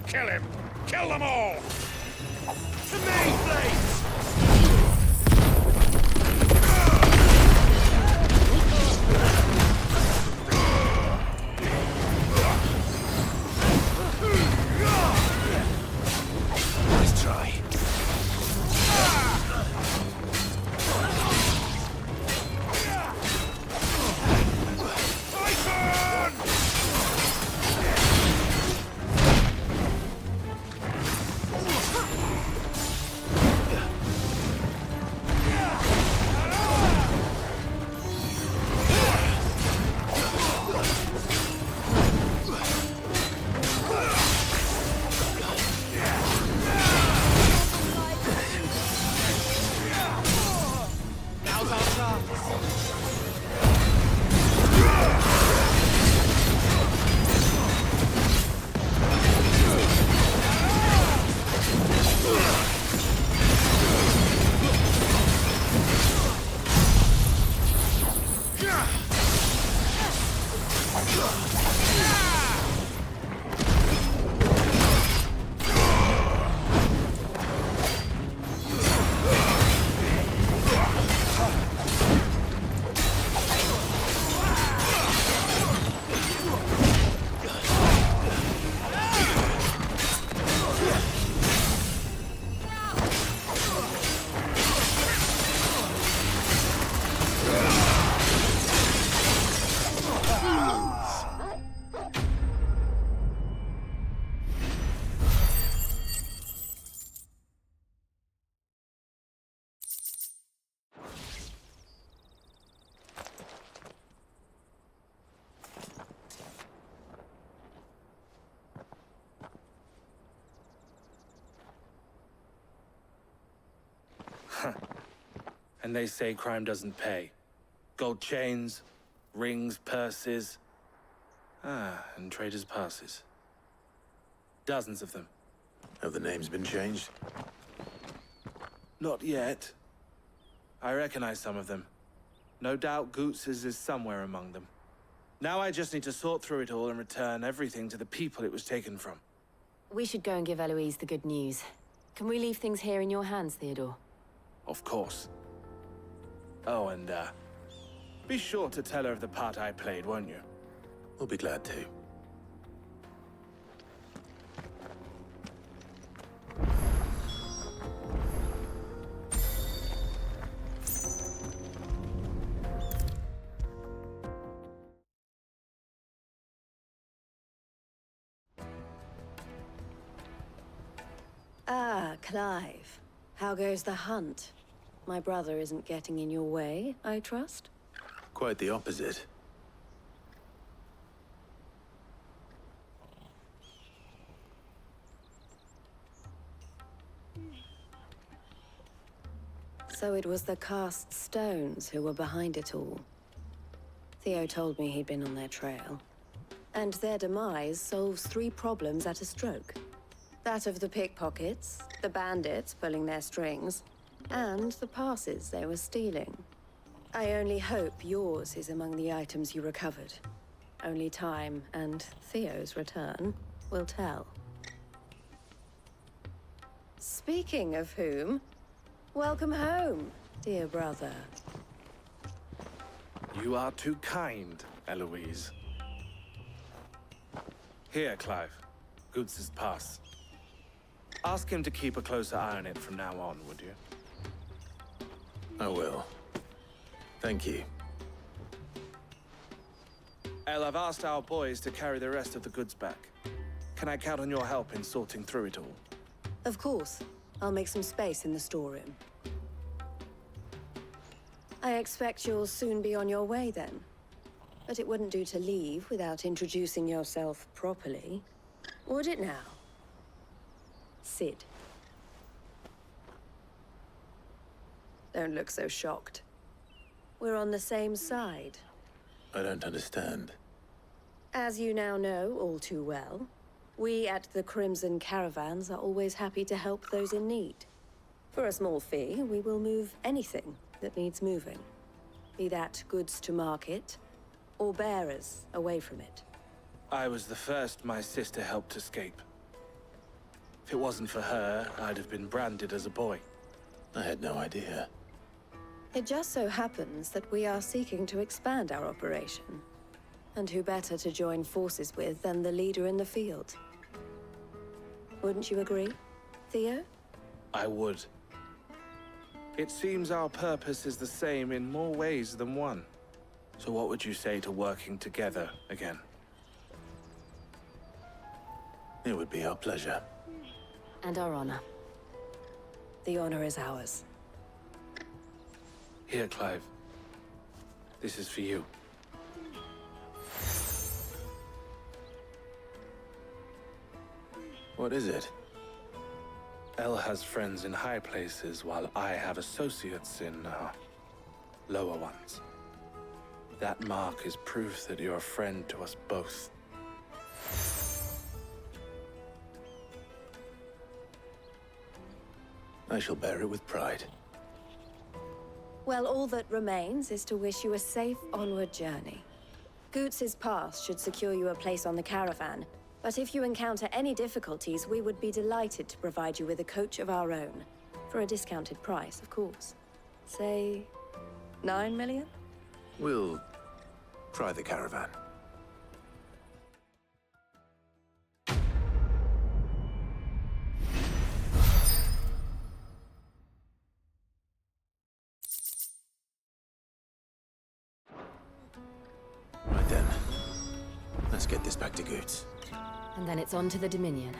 Kill him! Kill them all! To me, please! Nice try. And they say crime doesn't pay. Gold chains, rings, purses. And traders' passes. Dozens of them. Have the names been changed? Not yet. I recognize some of them. No doubt Goots's is somewhere among them. Now I just need to sort through it all and return everything to the people it was taken from. We should go and give Eloise the good news. Can we leave things here in your hands, Theodore? Of course. Oh, and, be sure to tell her of the part I played, won't you? We'll be glad to. Ah, Clive. How goes the hunt? My brother isn't getting in your way, I trust? Quite the opposite. So it was the cast stones who were behind it all. Theo told me he'd been on their trail. And their demise solves 3 problems at a stroke. That of the pickpockets, the bandits pulling their strings, and the passes they were stealing. I only hope yours is among the items you recovered. Only time and Theo's return will tell. Speaking of whom, welcome home, dear brother. You are too kind, Eloise. Here, Clive. Goots's pass. Ask him to keep a closer eye on it from now on, would you? I will. Thank you. El, I've asked our boys to carry the rest of the goods back. Can I count on your help in sorting through it all? Of course. I'll make some space in the storeroom. I expect you'll soon be on your way then. But it wouldn't do to leave without introducing yourself properly. Would it now? Sid. Don't look so shocked. We're on the same side. I don't understand. As you now know all too well, we at the Crimson Caravans are always happy to help those in need. For a small fee, we will move anything that needs moving. Be that goods to market, or bearers away from it. I was the first my sister helped escape. If it wasn't for her, I'd have been branded as a boy. I had no idea. It just so happens that we are seeking to expand our operation. And who better to join forces with than the leader in the field? Wouldn't you agree, Theo? I would. It seems our purpose is the same in more ways than one. So what would you say to working together again? It would be our pleasure. And our honor. The honor is ours. Here, Clive. This is for you. What is it? El has friends in high places, while I have associates in, lower ones. That mark is proof that you're a friend to us both. I shall bear it with pride. Well, all that remains is to wish you a safe onward journey. Goots's pass should secure you a place on the caravan, but if you encounter any difficulties, we would be delighted to provide you with a coach of our own. For a discounted price, of course. Say, 9 million? We'll try the caravan. Let's get this back to Goots. And then it's on to the Dominion.